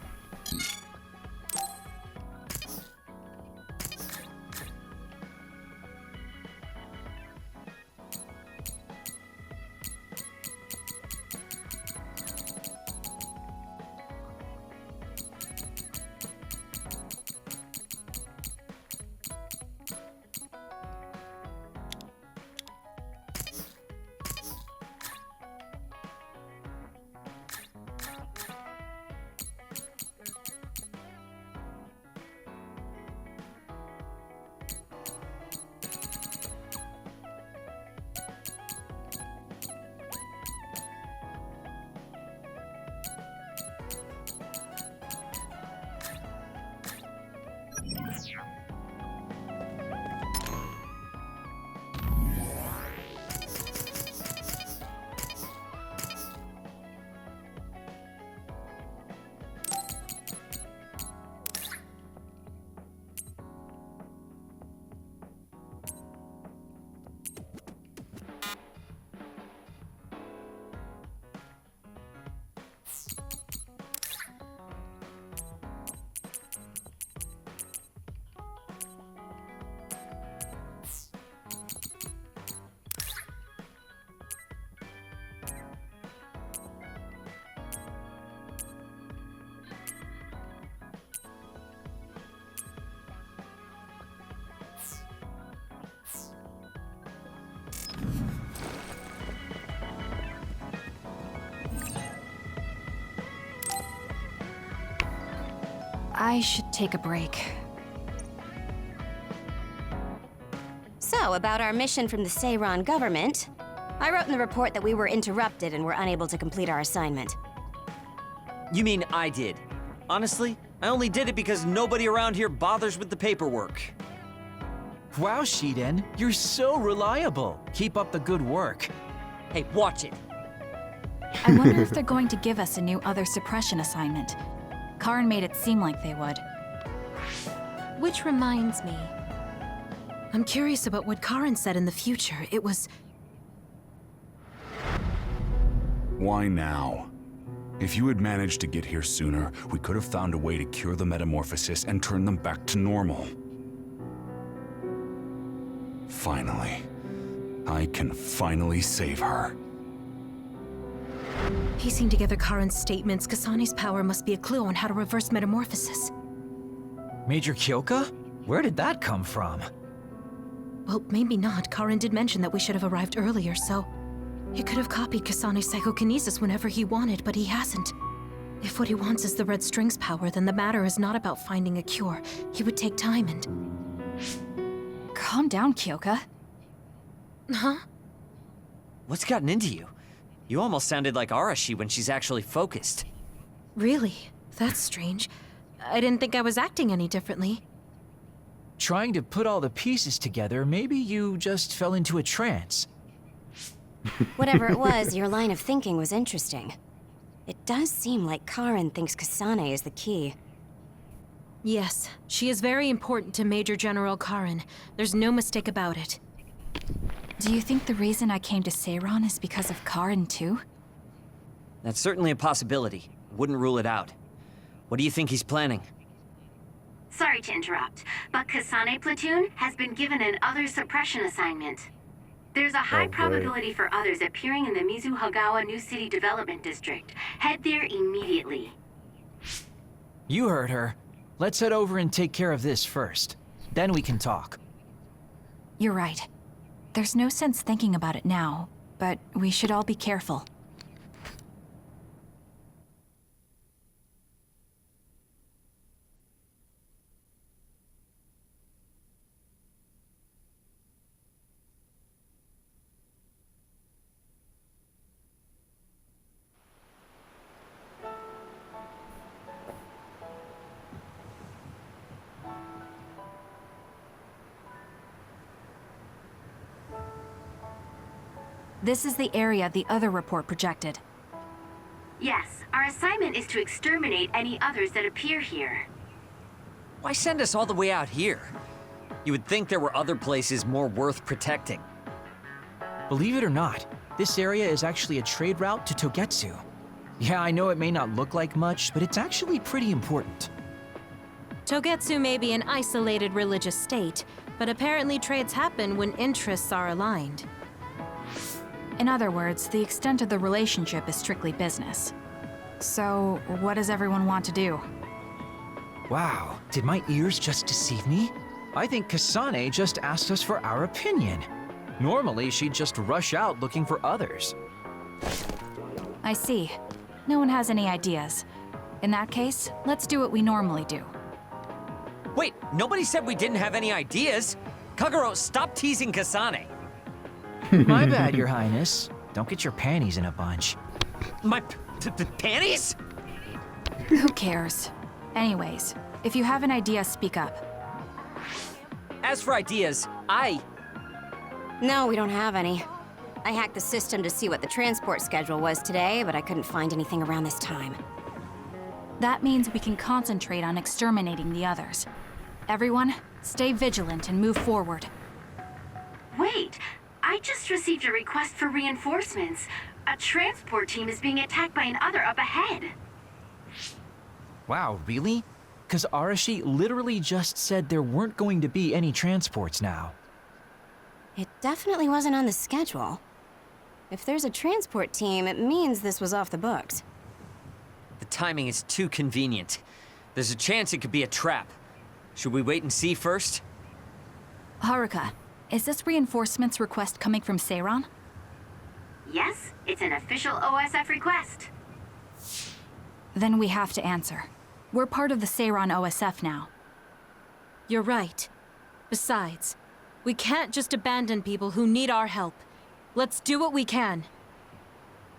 I should take a break. So, about our mission from the Seiran government, I wrote in the report that we were interrupted and were unable to complete our assignment. You mean I did? Honestly, I only did it because nobody around here bothers with the paperwork. Wow, Shiden, you're so reliable. Keep up the good work. Hey, watch it. I wonder if they're going to give us a new other suppression assignment. Karin made it seem like they would. Which reminds me, I'm curious about what Karin said in the future. It was... Why now? If you had managed to get here sooner, we could have found a way to cure the metamorphosis and turn them back to normal. Finally. I can finally save her. Piecing together Karin's statements, Kasane's power must be a clue on how to reverse metamorphosis. Major Kyoka? Where did that come from? Well, maybe not. Karin did mention that we should have arrived earlier, so... He could have copied Kasane's psychokinesis whenever he wanted, but he hasn't. If what he wants is the Red String's power, then the matter is not about finding a cure. He would take time and... Calm down, Kyoka. Huh? What's gotten into you? You almost sounded like Arashi when she's actually focused. Really? That's strange. I didn't think I was acting any differently. Trying to put all the pieces together, maybe you just fell into a trance. Whatever it was, your line of thinking was interesting. It does seem like Karin thinks Kasane is the key. Yes, she is very important to Major General Karin. There's no mistake about it. Do you think the reason I came to Seiran is because of Karin too? That's certainly a possibility. Wouldn't rule it out. What do you think he's planning? Sorry to interrupt, but Kasane Platoon has been given an other suppression assignment. There's a high probability for others appearing in the Mizuhagawa New City Development District. Head there immediately. You heard her. Let's head over and take care of this first. Then we can talk. You're right. There's no sense thinking about it now, but we should all be careful. This is the area the other report projected. Yes, our assignment is to exterminate any others that appear here. Why send us all the way out here? You would think there were other places more worth protecting. Believe it or not, this area is actually a trade route to Togetsu. Yeah, I know it may not look like much, but it's actually pretty important. Togetsu may be an isolated religious state, but apparently trades happen when interests are aligned. In other words, the extent of the relationship is strictly business. So, what does everyone want to do? Wow, did my ears just deceive me? I think Kasane just asked us for our opinion. Normally, she'd just rush out looking for others. I see. No one has any ideas. In that case, let's do what we normally do. Wait, nobody said we didn't have any ideas. Kagero, stop teasing Kasane. My bad, Your Highness. Don't get your panties in a bunch. My panties? Who cares? Anyways, if you have an idea, speak up. As for ideas, No, we don't have any. I hacked the system to see what the transport schedule was today, but I couldn't find anything around this time. That means we can concentrate on exterminating the others. Everyone, stay vigilant and move forward. Wait, I just received a request for reinforcements. A transport team is being attacked by an other up ahead. Wow, really? Because Arashi literally just said there weren't going to be any transports now. It definitely wasn't on the schedule. If there's a transport team, it means this was off the books. The timing is too convenient. There's a chance it could be a trap. Should we wait and see first? Haruka, is this reinforcements request coming from Seiran? Yes, it's an official OSF request. Then we have to answer. We're part of the Seiran OSF now. You're right. Besides, we can't just abandon people who need our help. Let's do what we can.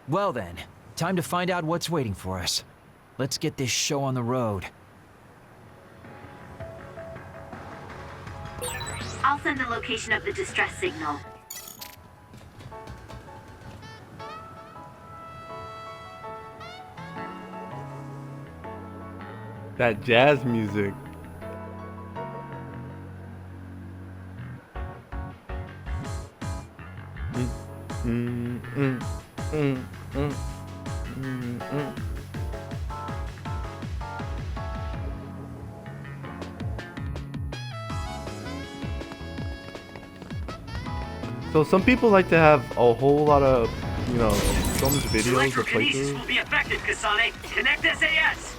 Well then, time to find out what's waiting for us. Let's get this show on the road. I'll send the location of the distress signal. That jazz music. So some people like to have a whole lot of, you know, so much videos or Electrokinesis Hmm. will playthroughs. be effective, Kasane. Connect SAS.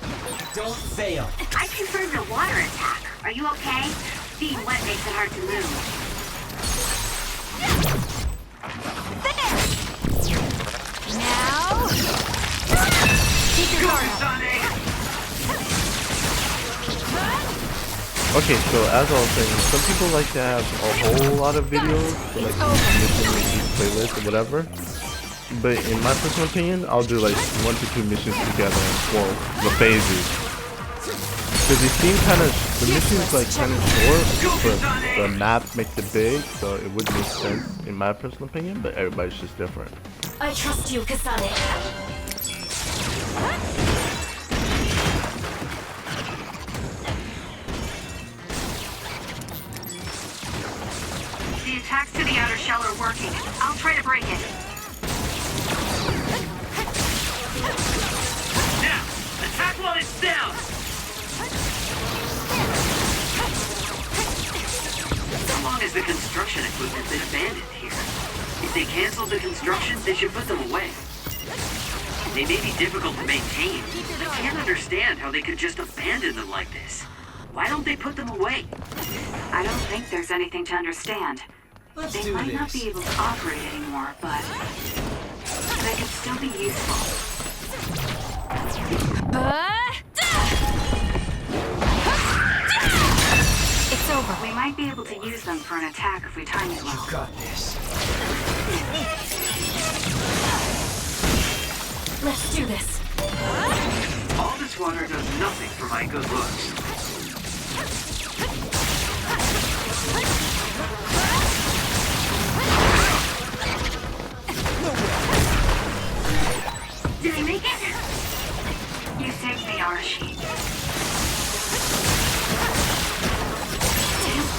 Don't fail. I confirmed the water attack. Are you okay? Being wet makes it hard to move. Now, keep your guard up. Kasane. Okay, so as I was saying, some people like to have a whole lot of videos for like missions, playlists, or whatever. But in my personal opinion, I'll do like 1 to 2 missions together, well, the phases. Because they seem kind of, the missions like kind of short, but the map makes it big, so it would make sense in my personal opinion, but everybody's just different. I trust you, Kasane. The attacks to the outer shell are working. I'll try to break it. Now, attack while it's down. How long has the construction equipment been abandoned here? If they canceled the construction, they should put them away. They may be difficult to maintain. I can't understand how they could just abandon them like this. Why don't they put them away? I don't think there's anything to understand. Let's They do might this. not be able to operate anymore, but they could still be useful. It's over. We might be able to use them for an attack if we time it well. You got this. Let's do this. All this water does nothing for my good looks. Did I make it? You saved me, Arashi.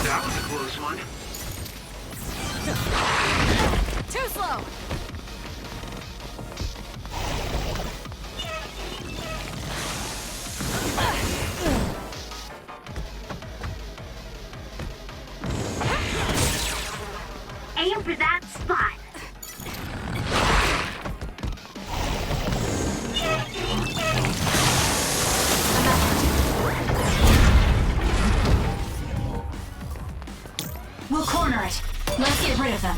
That was a close one. Too slow. Aim for that spot. We'll corner it. Let's get rid of them.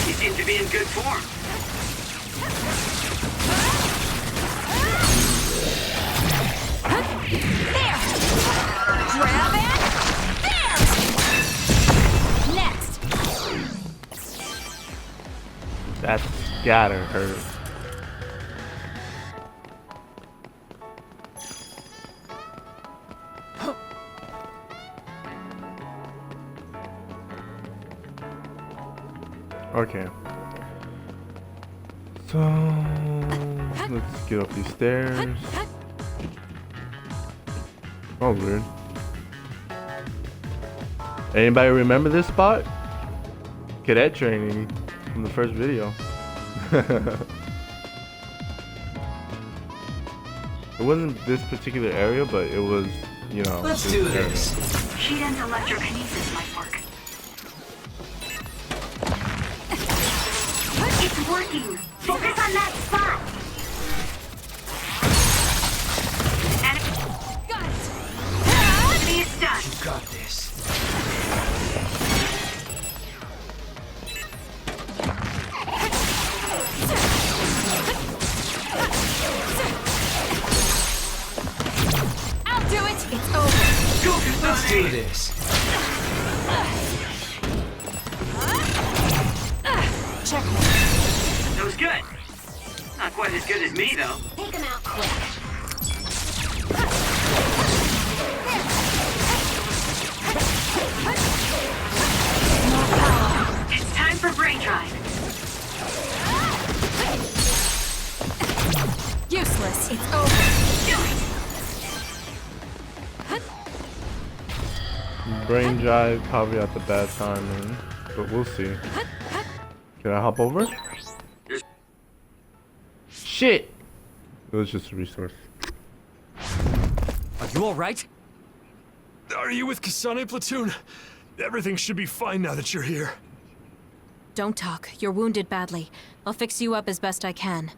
You seem to be in good form. There. Grab it. There. Next. That's gotta hurt. Okay. So let's get up these stairs. Oh, weird. Anybody remember this spot? Cadet training from the first video. It wasn't this particular area, but it was, you know. Let's do area. this. Shiden's electrokinesis might work. It's working. Focus on that spot. Enemy is done. You got this. Let's do this. Checkmate. That was good. Not quite as good as me, though. Take him out quick. It's time for brain drive. Useless. It's over. Do it! Brain drive probably at the bad timing, but we'll see. Can I hop over? Shit! It was just a resource. Are you alright? Are you with Kasane platoon? Everything should be fine now that you're here. Don't talk. You're wounded badly. I'll fix you up as best I can.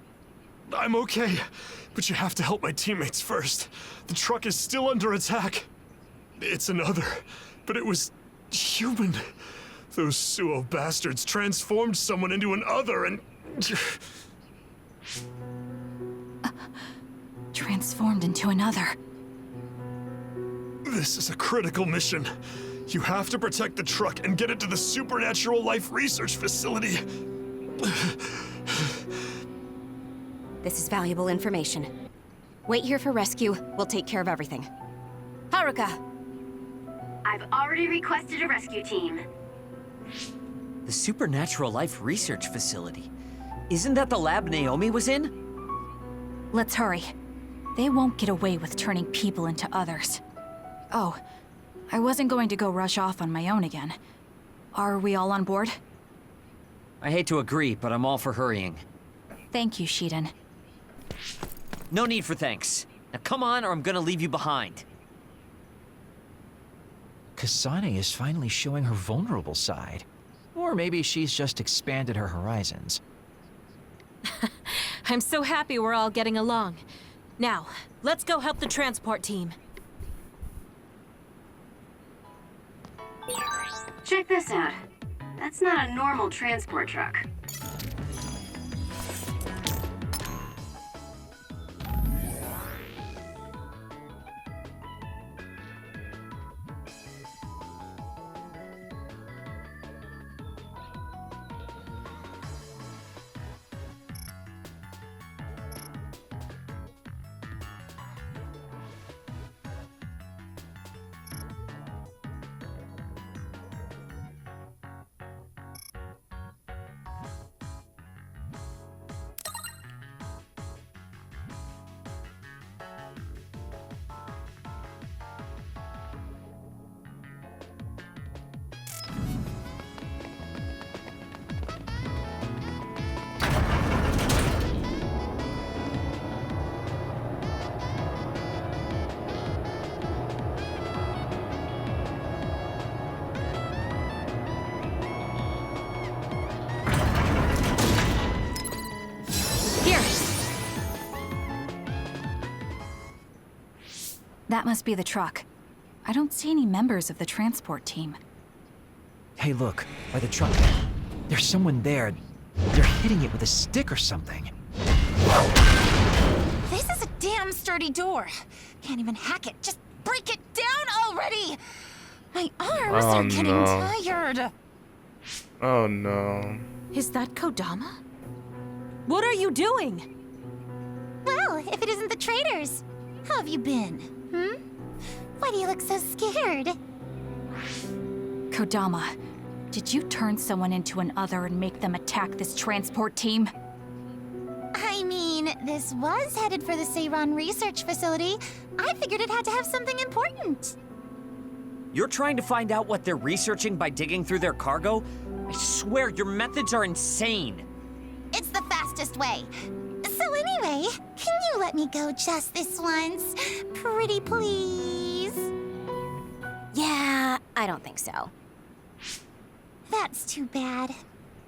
I'm okay, but you have to help my teammates first. The truck is still under attack. It's another, but it was human. Those Suo bastards transformed someone into an other and... Transformed into another. This is a critical mission. You have to protect the truck and get it to the Supernatural Life Research Facility. This is valuable information. Wait here for rescue. We'll take care of everything. Haruka! I've already requested a rescue team. The Supernatural Life Research Facility. Isn't that the lab Naomi was in? Let's hurry. They won't get away with turning people into others. Oh, I wasn't going to go rush off on my own again. Are we all on board? I hate to agree, but I'm all for hurrying. Thank you, Shiden. No need for thanks. Now come on, or I'm gonna leave you behind. Kasane is finally showing her vulnerable side. Or maybe she's just expanded her horizons. I'm so happy we're all getting along. Now, let's go help the transport team. Check this out. That's not a normal transport truck. That must be the truck. I don't see any members of the transport team. Hey, look, by the truck. There's someone there. They're hitting it with a stick or something. This is a damn sturdy door. Can't even hack it. Just break it down already! My arms are getting tired. Oh no. Is that Kodama? What are you doing? Well, if it isn't the traitors. How have you been? Why do you look so scared? Kodama, did you turn someone into an other and make them attack this transport team? I mean, this was headed for the Seiran Research Facility. I figured it had to have something important. You're trying to find out what they're researching by digging through their cargo? I swear, your methods are insane. It's the fastest way. So anyway, can you let me go just this once? Pretty please? Yeah, I don't think so. That's too bad.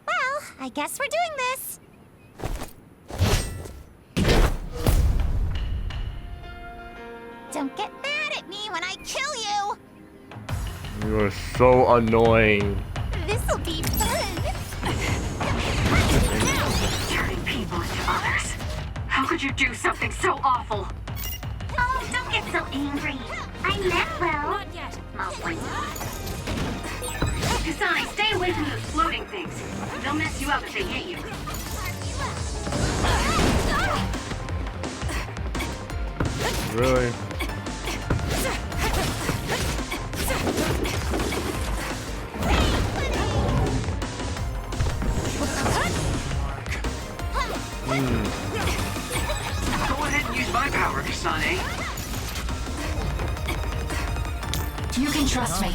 Well, I guess we're doing this. Don't get mad at me when I kill you! You are so annoying. This'll be fun! Turning people into others. How could you do something so awful? Oh, don't get so angry. I meant well. Not yet. Mostly. Kasane, stay away from those floating things. They'll mess you up if they hit you. Really? Go ahead and use my power, Kasane. You can trust me.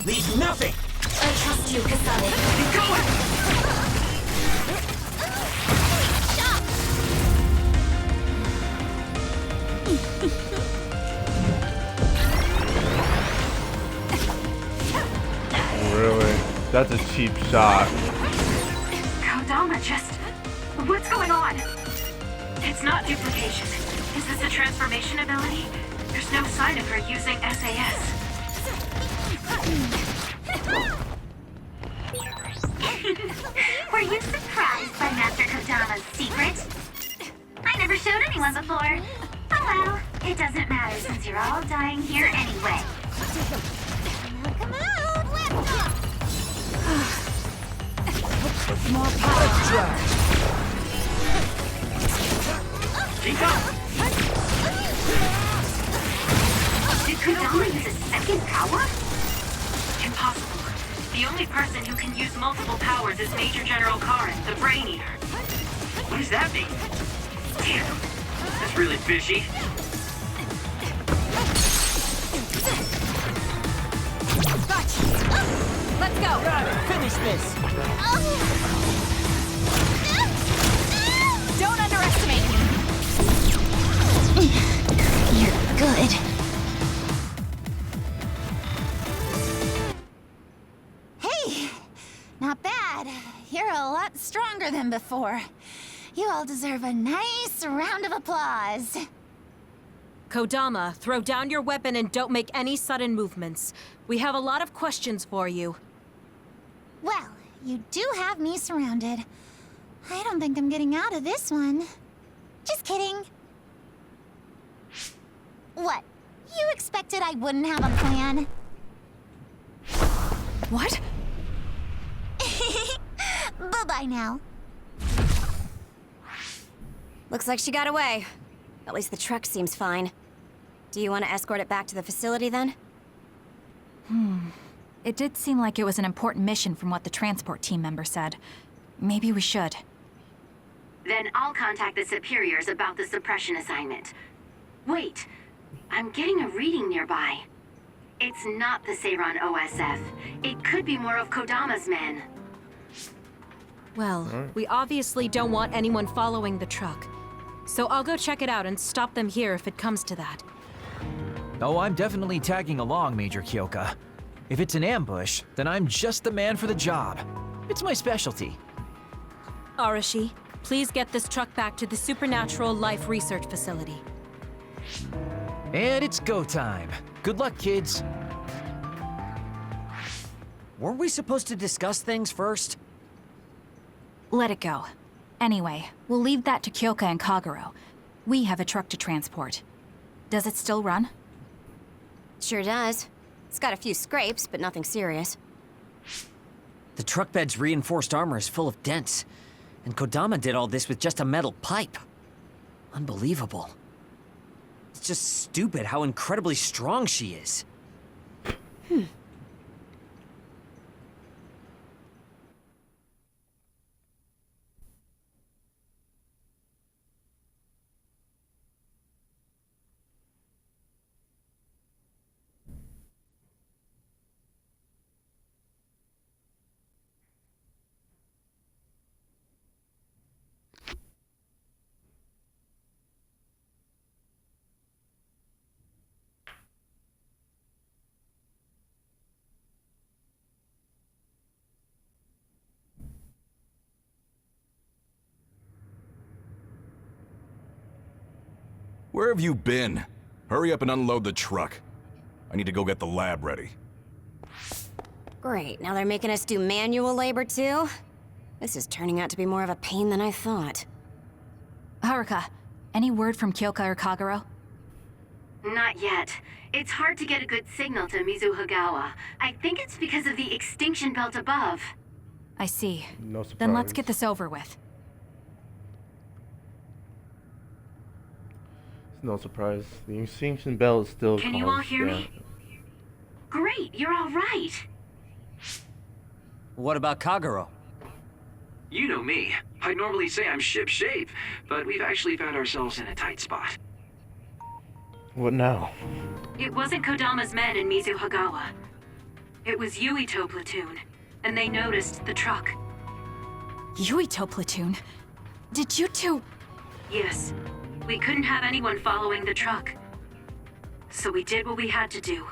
Leave nothing! I trust you, Kasane. Keep going! Really? That's a cheap shot. Kodama just... What's going on? It's not duplication. Is this a transformation ability? There's no sign of her using SAS. Were you surprised by Master Kodama's secret? I never showed anyone before. Oh well, it doesn't matter since you're all dying here anyway. Come out! Let's go! More power. Keep up! Did Kodama use a second power? Impossible. The only person who can use multiple powers is Major General Karen, the Brain Eater. What does that mean? Damn, that's really fishy. Let's go. Finish this! Don't underestimate me. You're good. Hey! Not bad. You're a lot stronger than before. You all deserve a nice round of applause. Kodama, throw down your weapon and don't make any sudden movements. We have a lot of questions for you. Well, you do have me surrounded. I don't think I'm getting out of this one. Just kidding. What? You expected I wouldn't have a plan? What? Bye-bye now. Looks like she got away. At least the truck seems fine. Do you want to escort it back to the facility then? It did seem like it was an important mission from what the transport team member said. Maybe we should. Then I'll contact the superiors about the suppression assignment. Wait, I'm getting a reading nearby. It's not the Seiran OSF. It could be more of Kodama's men. Well, we obviously don't want anyone following the truck. So I'll go check it out and stop them here if it comes to that. Oh, I'm definitely tagging along, Major Kyoka. If it's an ambush, then I'm just the man for the job. It's my specialty. Arashi, please get this truck back to the Supernatural Life Research Facility. And it's go time. Good luck, kids. Weren't we supposed to discuss things first? Let it go. Anyway, we'll leave that to Kyoka and Kagero. We have a truck to transport. Does it still run? Sure does. It's got a few scrapes, but nothing serious. The truck bed's reinforced armor is full of dents. And Kodama did all this with just a metal pipe. Unbelievable. It's just stupid how incredibly strong she is. Where have you been? Hurry up and unload the truck. I need to go get the lab ready. Great, now they're making us do manual labor too? This is turning out to be more of a pain than I thought. Haruka, any word from Kyoka or Kagero? Not yet. It's hard to get a good signal to Mizuhagawa. I think it's because of the extinction belt above. I see. No surprise. Then let's get this over with. It's no surprise. The extinction belt is still. Can you all hear me? Great, you're all right. What about Kagero? You know me. I normally say I'm ship-shape, but we've actually found ourselves in a tight spot. What now? It wasn't Kodama's men in Mizuhagawa. It was Yuito platoon, and they noticed the truck. Yuito platoon? Did you two... Yes. We couldn't have anyone following the truck. So we did what we had to do,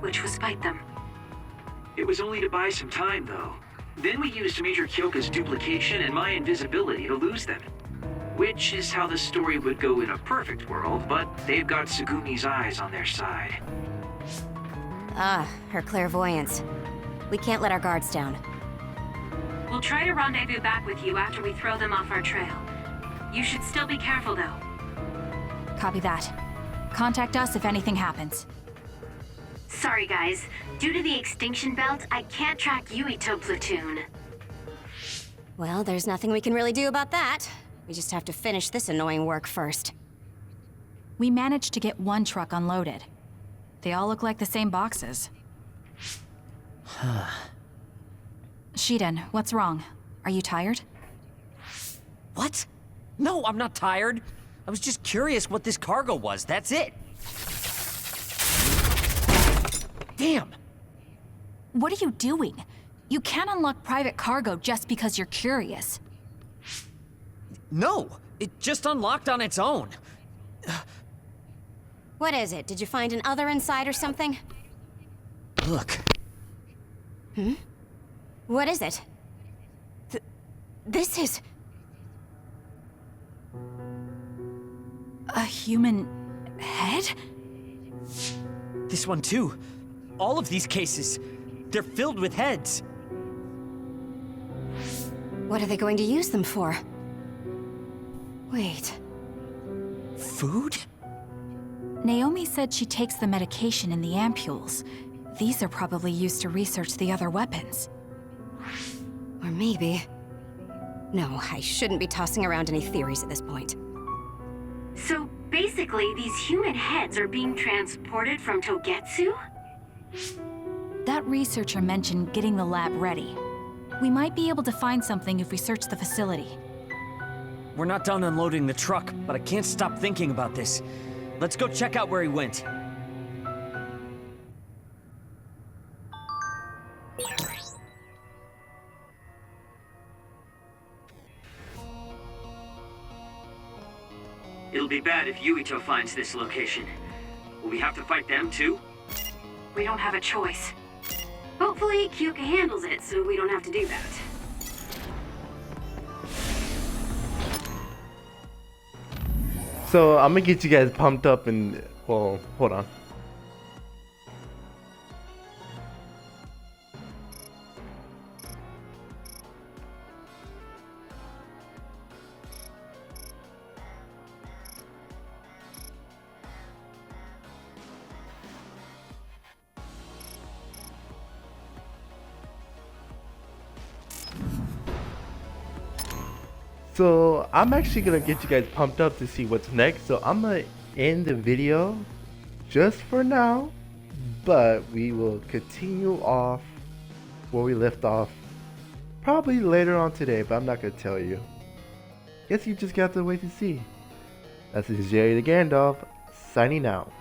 which was fight them. It was only to buy some time, though. Then we used Major Kyoka's duplication and my invisibility to lose them. Which is how the story would go in a perfect world, but they've got Tsugumi's eyes on their side. Ah, her clairvoyance. We can't let our guards down. We'll try to rendezvous back with you after we throw them off our trail. You should still be careful, though. Copy that. Contact us if anything happens. Sorry, guys. Due to the extinction belt, I can't track Yuito platoon. Well, there's nothing we can really do about that. We just have to finish this annoying work first. We managed to get one truck unloaded. They all look like the same boxes. Shiden, what's wrong? Are you tired? What? No, I'm not tired. I was just curious what this cargo was, that's it. Damn! What are you doing? You can't unlock private cargo just because you're curious. No, it just unlocked on its own. What is it? Did you find an other inside or something? Look. Hmm? What is it? This is... a human head? This one too. All of these cases, they're filled with heads. What are they going to use them for? Wait. Food? Naomi said she takes the medication in the ampules. These are probably used to research the other weapons. Or maybe... No, I shouldn't be tossing around any theories at this point. So basically, these human heads are being transported from Togetsu? That researcher mentioned getting the lab ready. We might be able to find something if we search the facility. We're not done unloading the truck, but I can't stop thinking about this. Let's go check out where he went. It'll be bad if Yuito finds this location. Will we have to fight them too? We don't have a choice. Hopefully, Kyoka handles it so we don't have to do that. So I'm gonna get you guys pumped up and, well, hold on. So I'm actually gonna get you guys pumped up to see what's next. So I'm gonna end the video just for now, but we will continue off where we left off probably later on today, but I'm not gonna tell you. Guess you just got to wait to see. This is Jerry the Gandalf signing out.